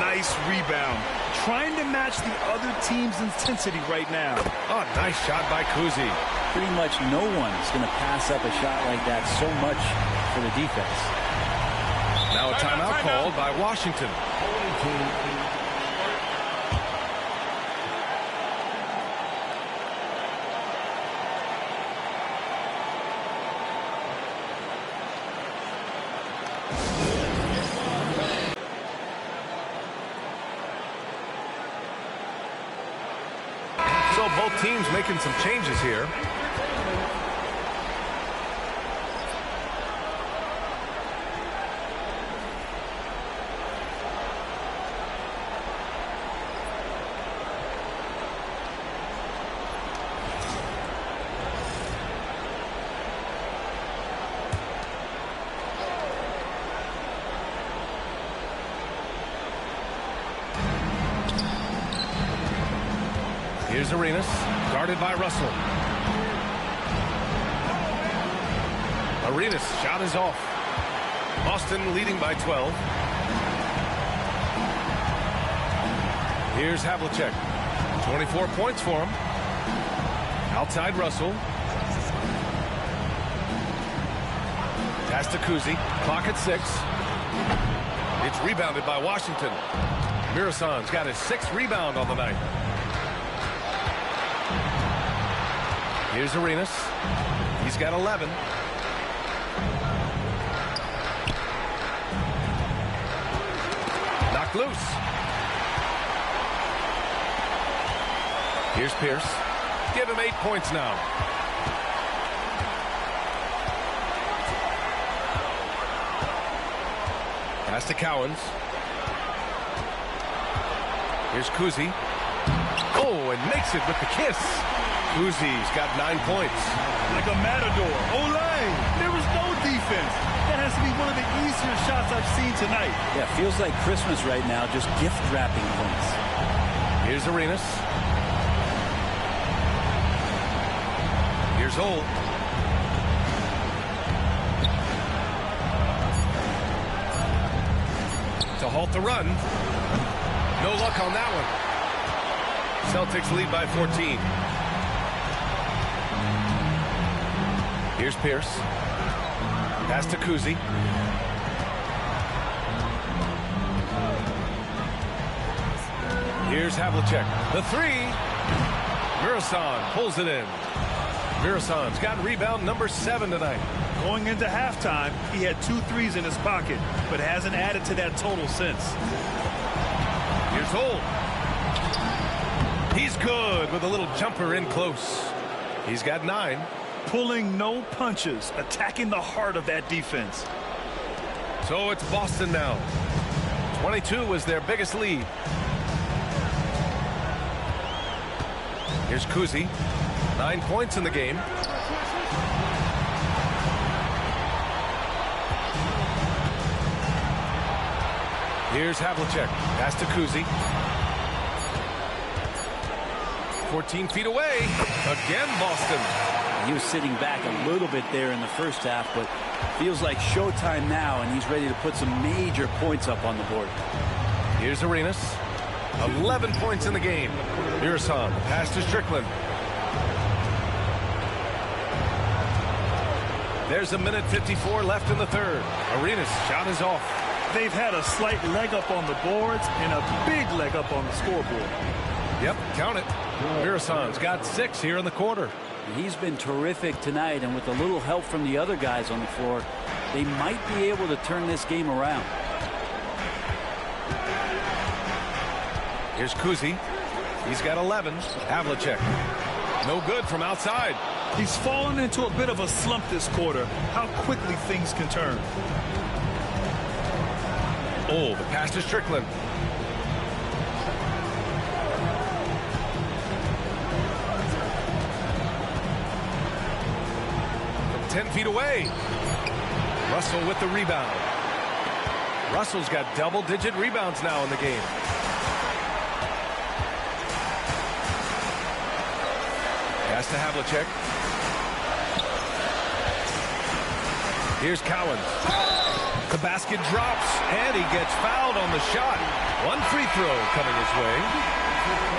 Nice rebound. Trying to match the other team's intensity right now. Oh, nice shot by Cousy. Pretty much no one's going to pass up a shot like that so much for the defense. Now a timeout called by Washington. So both teams making some changes here. Here's Arenas, guarded by Russell. Arenas' shot is off. Boston leading by 12. Here's Havlicek. 24 points for him. Outside Russell. Pass to Cousy. Clock at 6. It's rebounded by Washington. Mirasan's got his 6th rebound on the night. Here's Arenas. He's got 11. Knocked loose. Here's Pierce. Give him 8 points now. Pass to Cowens. Here's Cousy. Oh, and makes it with the kiss. Cousy's got 9 points. Like a matador. Olay! There was no defense. That has to be one of the easier shots I've seen tonight. Yeah, feels like Christmas right now, just gift wrapping points. Here's Arenas. Here's Ole. To halt the run. No luck on that one. Celtics lead by 14. Here's Pierce. Pass to Cousy. Here's Havlicek. The 3. Mirasan pulls it in. Mirasan's got rebound number 7 tonight. Going into halftime, he had 2 threes in his pocket, but hasn't added to that total since. Here's Ole. He's good with a little jumper in close. He's got 9. Pulling no punches, attacking the heart of that defense. So it's Boston now. 22 was their biggest lead. Here's Cousy. 9 points in the game. Here's Havlicek. Pass to Cousy. 14 feet away. Again, Boston. He was sitting back a little bit there in the first half, but feels like showtime now, and he's ready to put some major points up on the board. Here's Arenas. 11 points in the game. Here's Han. Pass to Strickland. There's a minute 54 left in the third. Arenas' shot is off. They've had a slight leg up on the boards and a big leg up on the scoreboard. Yep, count it. Mirasan's got 6 here in the quarter. He's been terrific tonight, and with a little help from the other guys on the floor, they might be able to turn this game around. Here's Cousy. He's got 11. Havlicek. No good from outside. He's fallen into a bit of a slump this quarter. How quickly things can turn. Oh, the pass to Strickland. From 10 feet away. Russell with the rebound. Russell's got double-digit rebounds now in the game. Pass to Havlicek. Here's Cowens. The basket drops, and he gets fouled on the shot. One free throw coming his way.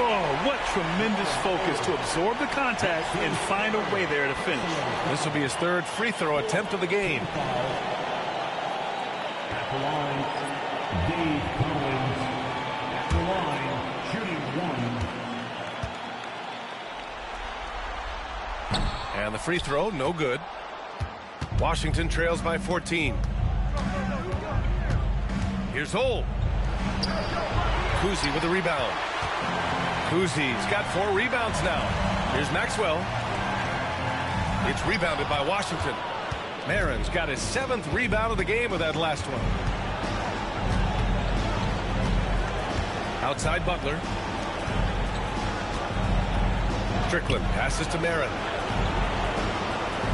Oh, what tremendous focus to absorb the contact and find a way there to finish. This will be his third free throw attempt of the game. At the line, Dave Cowens. At the line, shooting 1. And the free throw, no good. Washington trails by 14. Here's Hole. Cousy with the rebound. Cousy's got 4 rebounds now. Here's Maxwell. It's rebounded by Washington. Marin's got his 7th rebound of the game with that last one. Outside Butler. Strickland passes to Marin.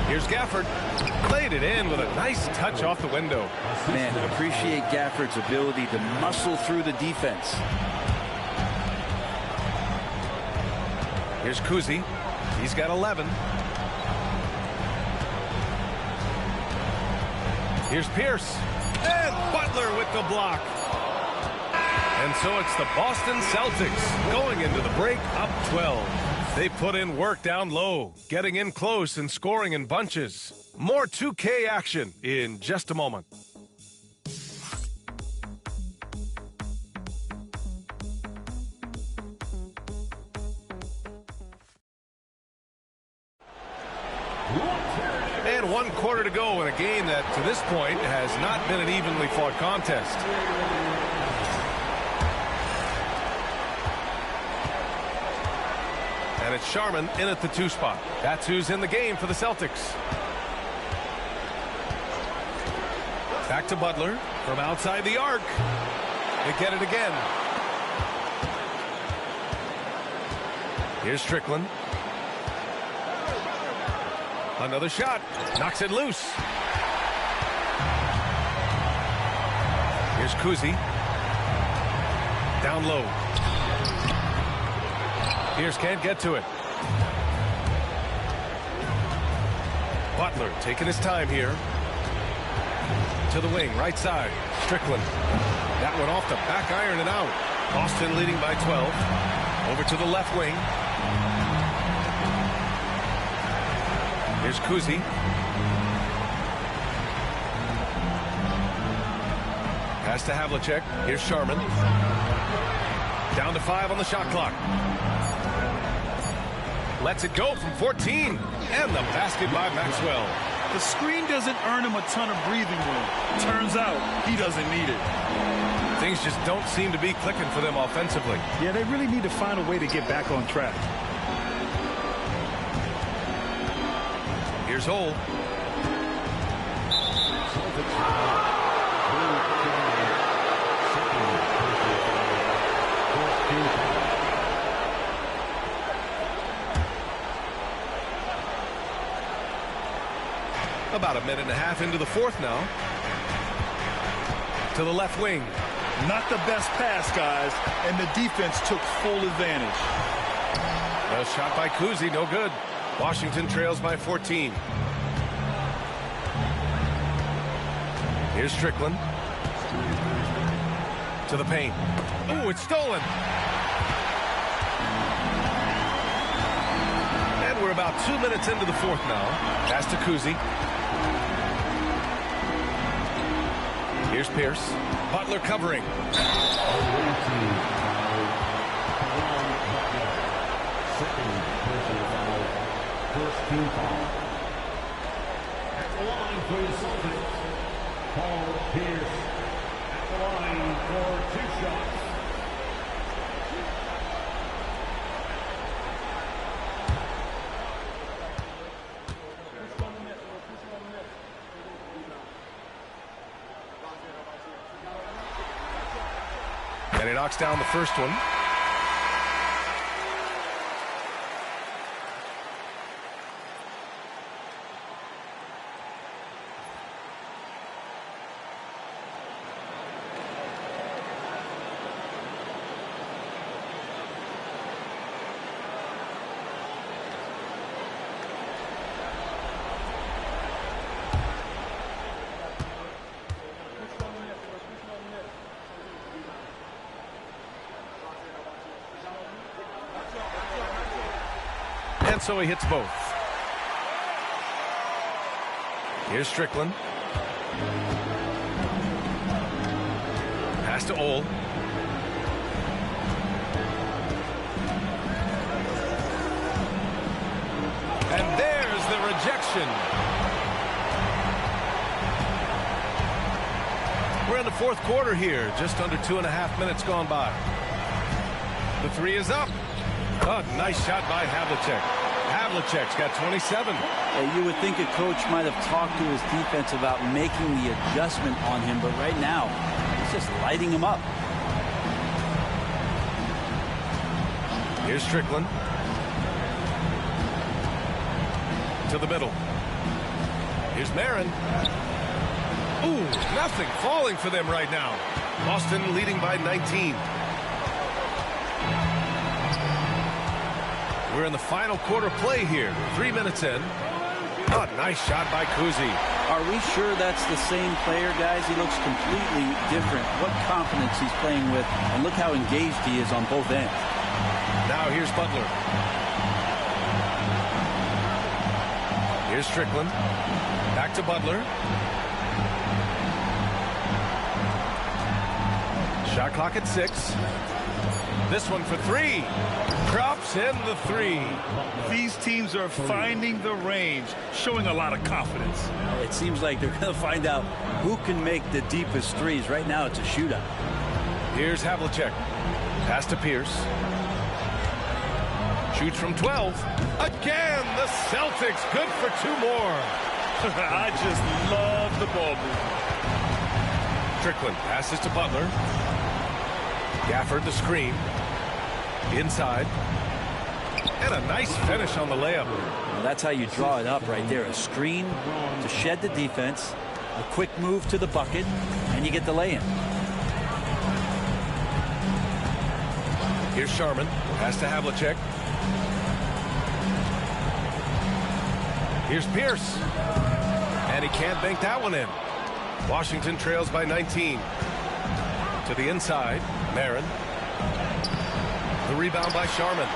Here's Gafford. Played it in with a nice touch off the window. Man, appreciate Gafford's ability to muscle through the defense. Here's Cousy. He's got 11. Here's Pierce. And Butler with the block. And so it's the Boston Celtics going into the break up 12. They put in work down low, getting in close and scoring in bunches. More 2K action in just a moment. And 1 quarter to go in a game that, to this point, has not been an evenly fought contest. And it's Sharman in at the 2 spot. That's who's in the game for the Celtics. Back to Butler from outside the arc. They get it again. Here's Strickland. Another shot. Knocks it loose. Here's Cousy. Down low. Pierce can't get to it. Butler taking his time here. To the wing, right side. Strickland. That one off the back iron and out. Boston leading by 12. Over to the left wing. Here's Cousy. Pass to Havlicek. Here's Sharman. Down to 5 on the shot clock. Lets it go from 14. And the basket by Maxwell. The screen doesn't earn him a ton of breathing room. Turns out he doesn't need it. Things just don't seem to be clicking for them offensively. Yeah, they really need to find a way to get back on track. Here's Hole. About a minute and a half into the 4th now. To the left wing. Not the best pass, guys, and the defense took full advantage. A shot by Cousy, no good. Washington trails by 14. Here's Strickland. To the paint. Ooh, it's stolen. And we're about 2 minutes into the fourth now. Pass to Cousy. Here's Pierce. Butler covering. First team foul. At the line for the Celtics, Paul Pierce. At the line for 2 shots. And he knocks down the first one. And so he hits both. Here's Strickland. Pass to Ole. And there's the rejection. We're in the fourth quarter here. Just under 2.5 minutes gone by. The three is up. Oh, nice shot by Havlicek. Havlicek's got 27. You would think a coach might have talked to his defense about making the adjustment on him, but right now, he's just lighting him up. Here's Strickland. To the middle. Here's Marin. Ooh, nothing falling for them right now. Boston leading by 19. We're in the final quarter play here. 3 minutes in. Oh, nice shot by Cousy. Are we sure that's the same player, guys? He looks completely different. What confidence he's playing with, and look how engaged he is on both ends. Now here's Butler. Here's Strickland. Back to Butler. Shot clock at 6. This one for 3. Drops in the 3. These teams are finding the range, showing a lot of confidence. It seems like they're going to find out who can make the deepest threes. Right now, it's a shootout. Here's Havlicek. Pass to Pierce. Shoots from 12. Again, the Celtics good for 2 more. I just love the ball move. Strickland passes to Butler. Gafford the screen. Inside. And a nice finish on the layup. Well, that's how you draw it up right there. A screen to shed the defense, a quick move to the bucket, and you get the lay-in. Here's Sharman. Pass to Havlicek. Here's Pierce. And he can't bank that one in. Washington trails by 19. To the inside. Marin. The rebound by Sharman.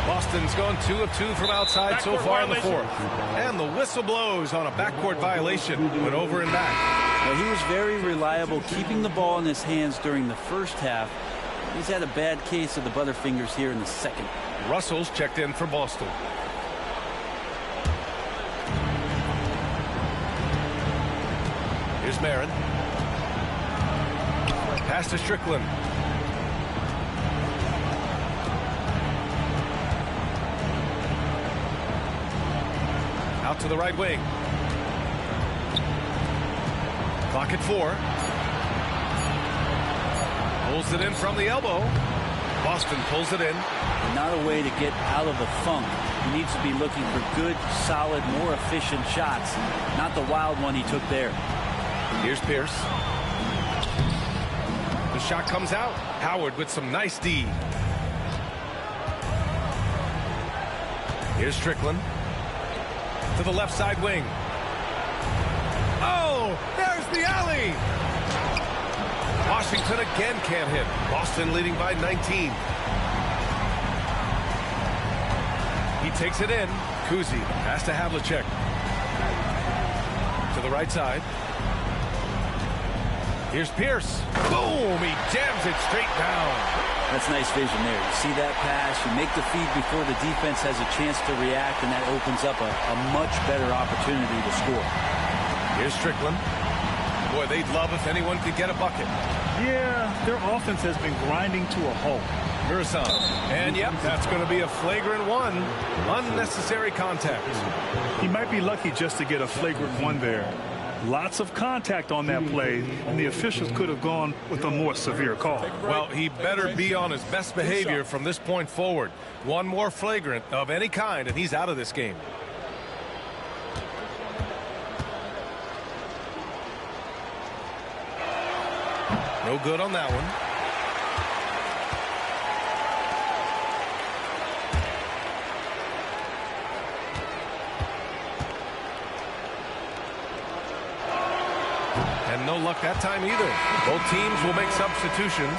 Boston's gone 2 of 2 from outside backcourt so far in the fourth. And the whistle blows on a backcourt violation. Went over and back. Well, he was very reliable, keeping the ball in his hands during the first half. He's had a bad case of the butterfingers here in the second. Russell's checked in for Boston. Here's Marin. Pass to Strickland. Out to the right wing. Clock at 4. Pulls it in from the elbow. Boston pulls it in. Not a way to get out of the funk. He needs to be looking for good, solid, more efficient shots. Not the wild one he took there. Here's Pierce. The shot comes out. Howard with some nice D. Here's Strickland to the left side wing. Oh, there's the alley. Washington again can't hit. Boston leading by 19. He takes it in. Cousy has to Havlicek. To the right side. Here's Pierce. Boom! He jams it straight down. That's nice vision there. You see that pass, you make the feed before the defense has a chance to react, and that opens up a much better opportunity to score. Here's Strickland. Boy, they'd love if anyone could get a bucket. Yeah, their offense has been grinding to a halt. Murison. And yep, that's going to be a flagrant one. Unnecessary contact. He might be lucky just to get a flagrant one there. Lots of contact on that play, and the officials could have gone with a more severe call. Well, he better be on his best behavior from this point forward. One more flagrant of any kind, and he's out of this game. No good on that one. And no luck that time either. Both teams will make substitutions.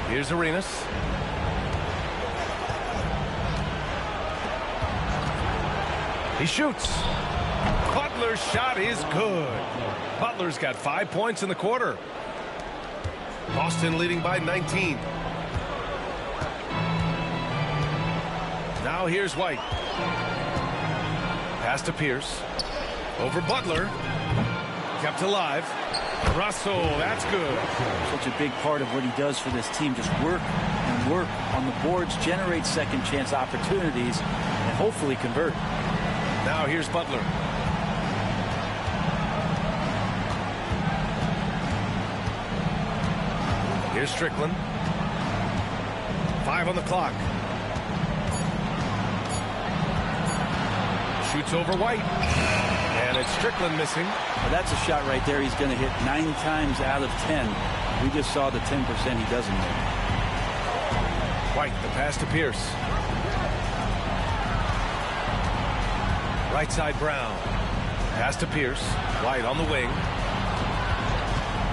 Here's Arenas. He shoots. Butler's shot is good. Butler's got 5 points in the quarter. Boston leading by 19. Now here's White. Pass to Pierce. Over Butler. Kept alive. Russell, that's good. Such a big part of what he does for this team. Just work and work on the boards, generate second chance opportunities, and hopefully convert. Now here's Butler. Here's Strickland. 5 on the clock. Shoots over White. And it's Strickland missing. Well, that's a shot right there he's going to hit 9 times out of 10. We just saw the 10% he doesn't make. White, the pass to Pierce. Right side Brown. Pass to Pierce. White on the wing.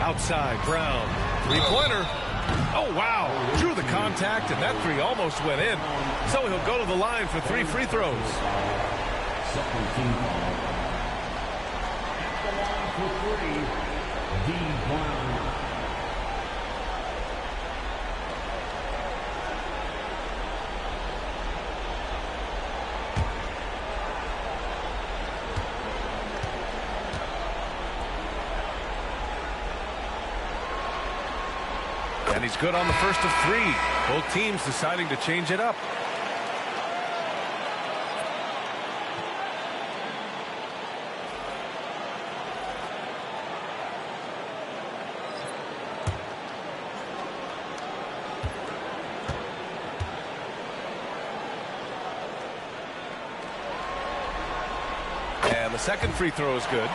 Outside Brown. Three-pointer. Oh, wow. Drew the contact, and that three almost went in. So he'll go to the line for 3 free throws. Second team foul. At the line for 3, Dean Brown. And he's good on the first of 3. Both teams deciding to change it up. And the second free throw is good.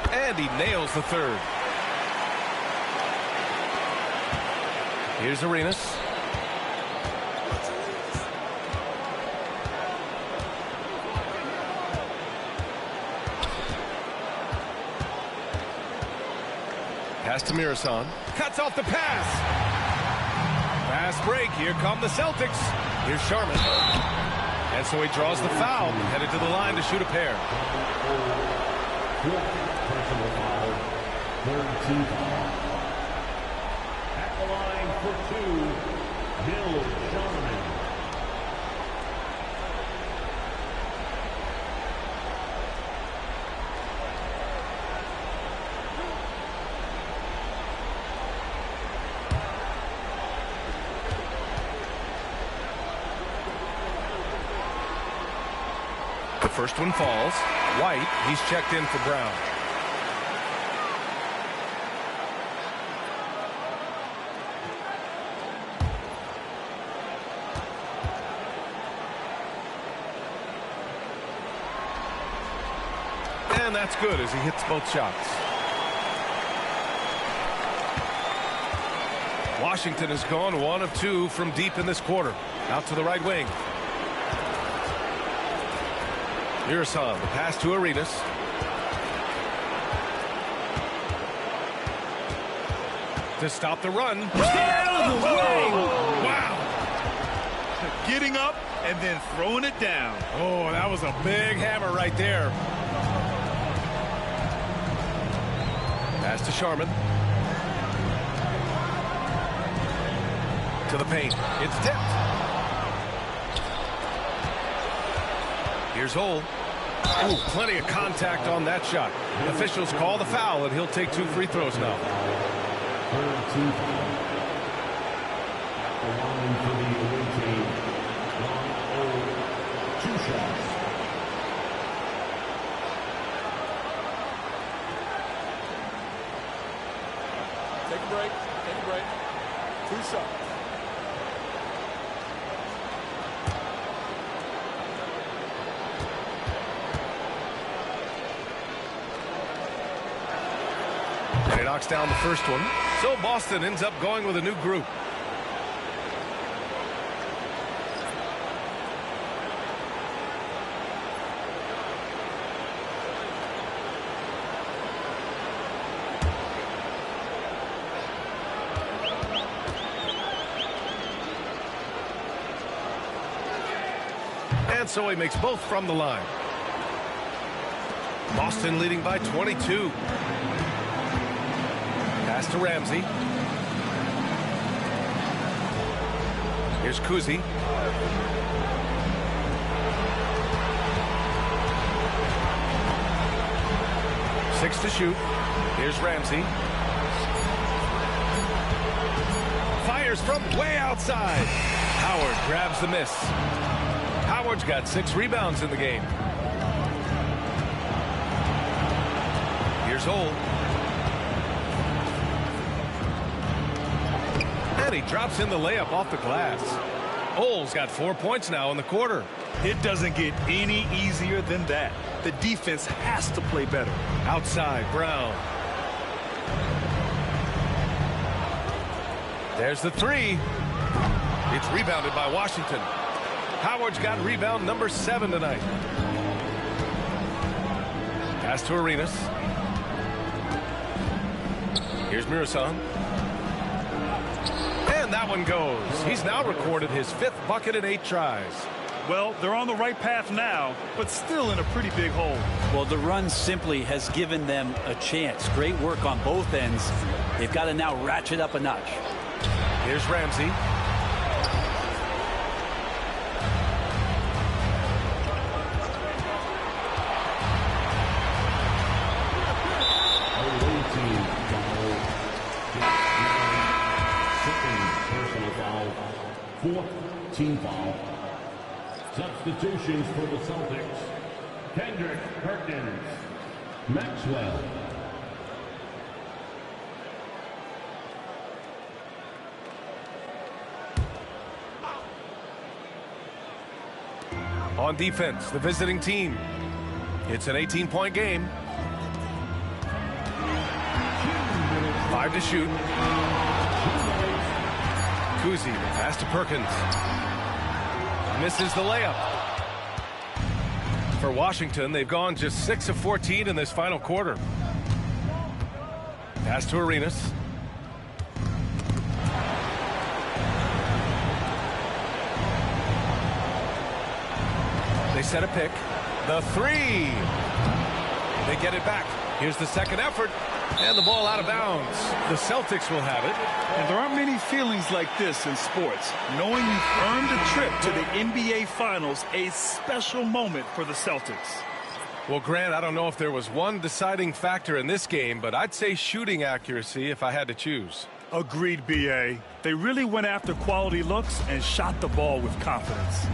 And he nails the third. Here's Arenas. Pass to Murison. Cuts off the pass. Fast break. Here come the Celtics. Here's Sharman. And so he draws the foul. Headed to the line to shoot a pair. Personal foul. Third team foul. At the line for 2, Bill Sharman. first one falls. White, he's checked in for Brown. And that's good as he hits both shots. Washington has gone 1 of 2 from deep in this quarter. Out to the right wing. Mirasan, the pass to Arenas. To stop the run. Wow. Getting up and then throwing it down. Oh, that was a big hammer right there. Pass to Sharman. To the paint. It's tipped. Here's Hole. Ooh, plenty of contact on that shot. Officials call the foul, and he'll take 2 free throws now. Third team foul. At the line for the away team. 2 shots. Take a break. Take a break. 2 shots. And he knocks down the first one. So Boston ends up going with a new group. And so he makes both from the line. Boston leading by 22. Pass to Ramsey. Here's Cousy. Six to shoot. Here's Ramsey. Fires from way outside. Howard grabs the miss. Howard's got 6 rebounds in the game. Here's Hole. And he drops in the layup off the glass. Hole's got 4 points now in the quarter. It doesn't get any easier than that. The defense has to play better. Outside, Brown. There's the 3. It's rebounded by Washington. Howard's got rebound number 7 tonight. Pass to Arenas. Here's Mirasan. And that one goes. He's now recorded his 5th bucket in 8 tries. Well, they're on the right path now, but still in a pretty big hole. Well, the run simply has given them a chance. Great work on both ends. They've got to now ratchet up a notch. Here's Ramsey. Fourth team foul. Substitutions for the Celtics. Kendrick Perkins. Maxwell. On defense, the visiting team. It's an 18-point game. 5 to shoot. Cousy, pass to Perkins. Misses the layup. For Washington, they've gone just 6 of 14 in this final quarter. Pass to Arenas. They set a pick. The 3. They get it back. Here's the second effort. And the ball out of bounds. The Celtics will have it. And there aren't many feelings like this in sports. Knowing you've earned a trip to the NBA Finals, a special moment for the Celtics. Well, Grant, I don't know if there was one deciding factor in this game, but I'd say shooting accuracy if I had to choose. Agreed, B.A. They really went after quality looks and shot the ball with confidence.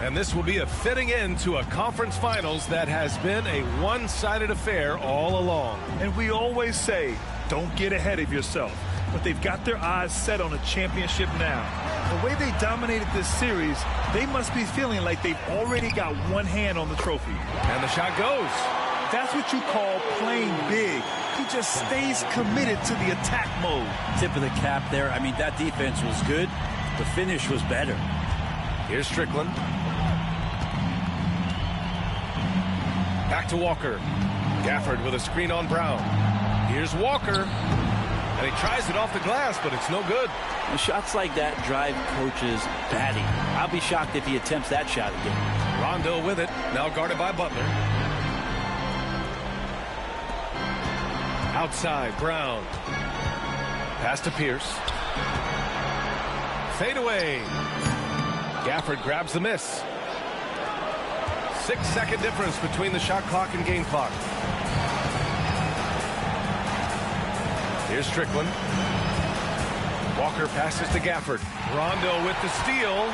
And this will be a fitting end to a conference finals that has been a one-sided affair all along. And we always say, don't get ahead of yourself. But they've got their eyes set on a championship now. The way they dominated this series, they must be feeling like they've already got one hand on the trophy. And the shot goes. That's what you call playing big. He just stays committed to the attack mode. Tip of the cap there. I mean, that defense was good. The finish was better. Here's Strickland. Back to Walker. Gafford with a screen on Brown. Here's Walker. And he tries it off the glass, but it's no good. And shots like that drive coaches batty. I'll be shocked if he attempts that shot again. Rondo with it. Now guarded by Butler. Outside, Brown. Pass to Pierce. Fade away. Gafford grabs the miss. 6-second difference between the shot clock and game clock. Here's Strickland. Walker passes to Gafford. Rondo with the steal.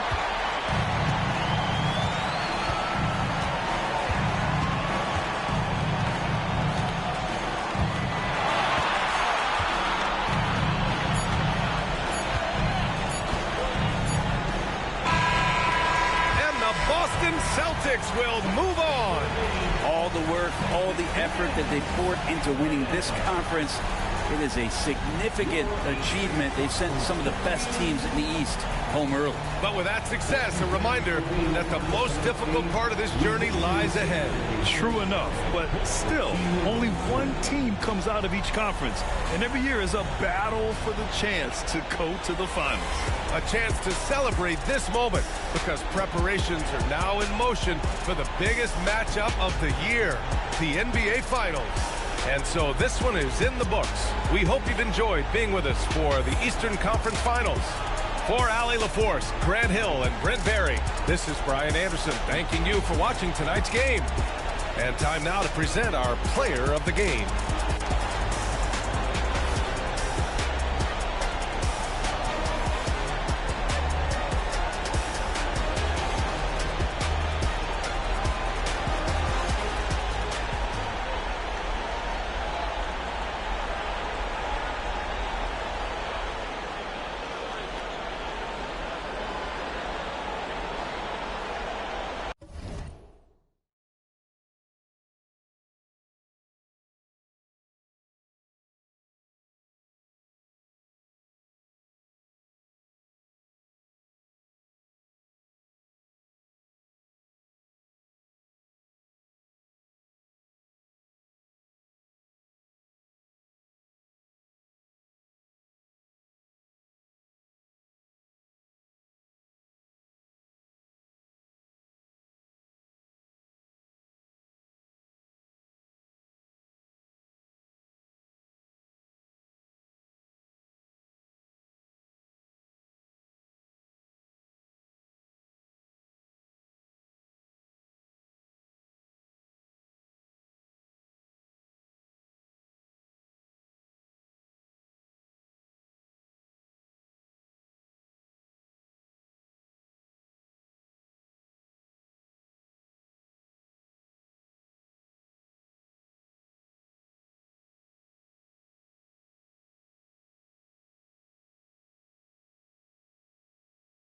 Celtics will move on. All the work, all the effort that they poured into winning this conference, it is a significant achievement. They've sent some of the best teams in the East home early. But with that success, a reminder that the most difficult part of this journey lies ahead. True enough, but still, only one team comes out of each conference, and every year is a battle for the chance to go to the finals. A chance to celebrate this moment because preparations are now in motion for the biggest matchup of the year, the NBA Finals. And so this one is in the books. We hope you've enjoyed being with us for the Eastern Conference Finals. For Allie LaForce, Grant Hill, and Brent Barry, this is Brian Anderson thanking you for watching tonight's game. And time now to present our player of the game.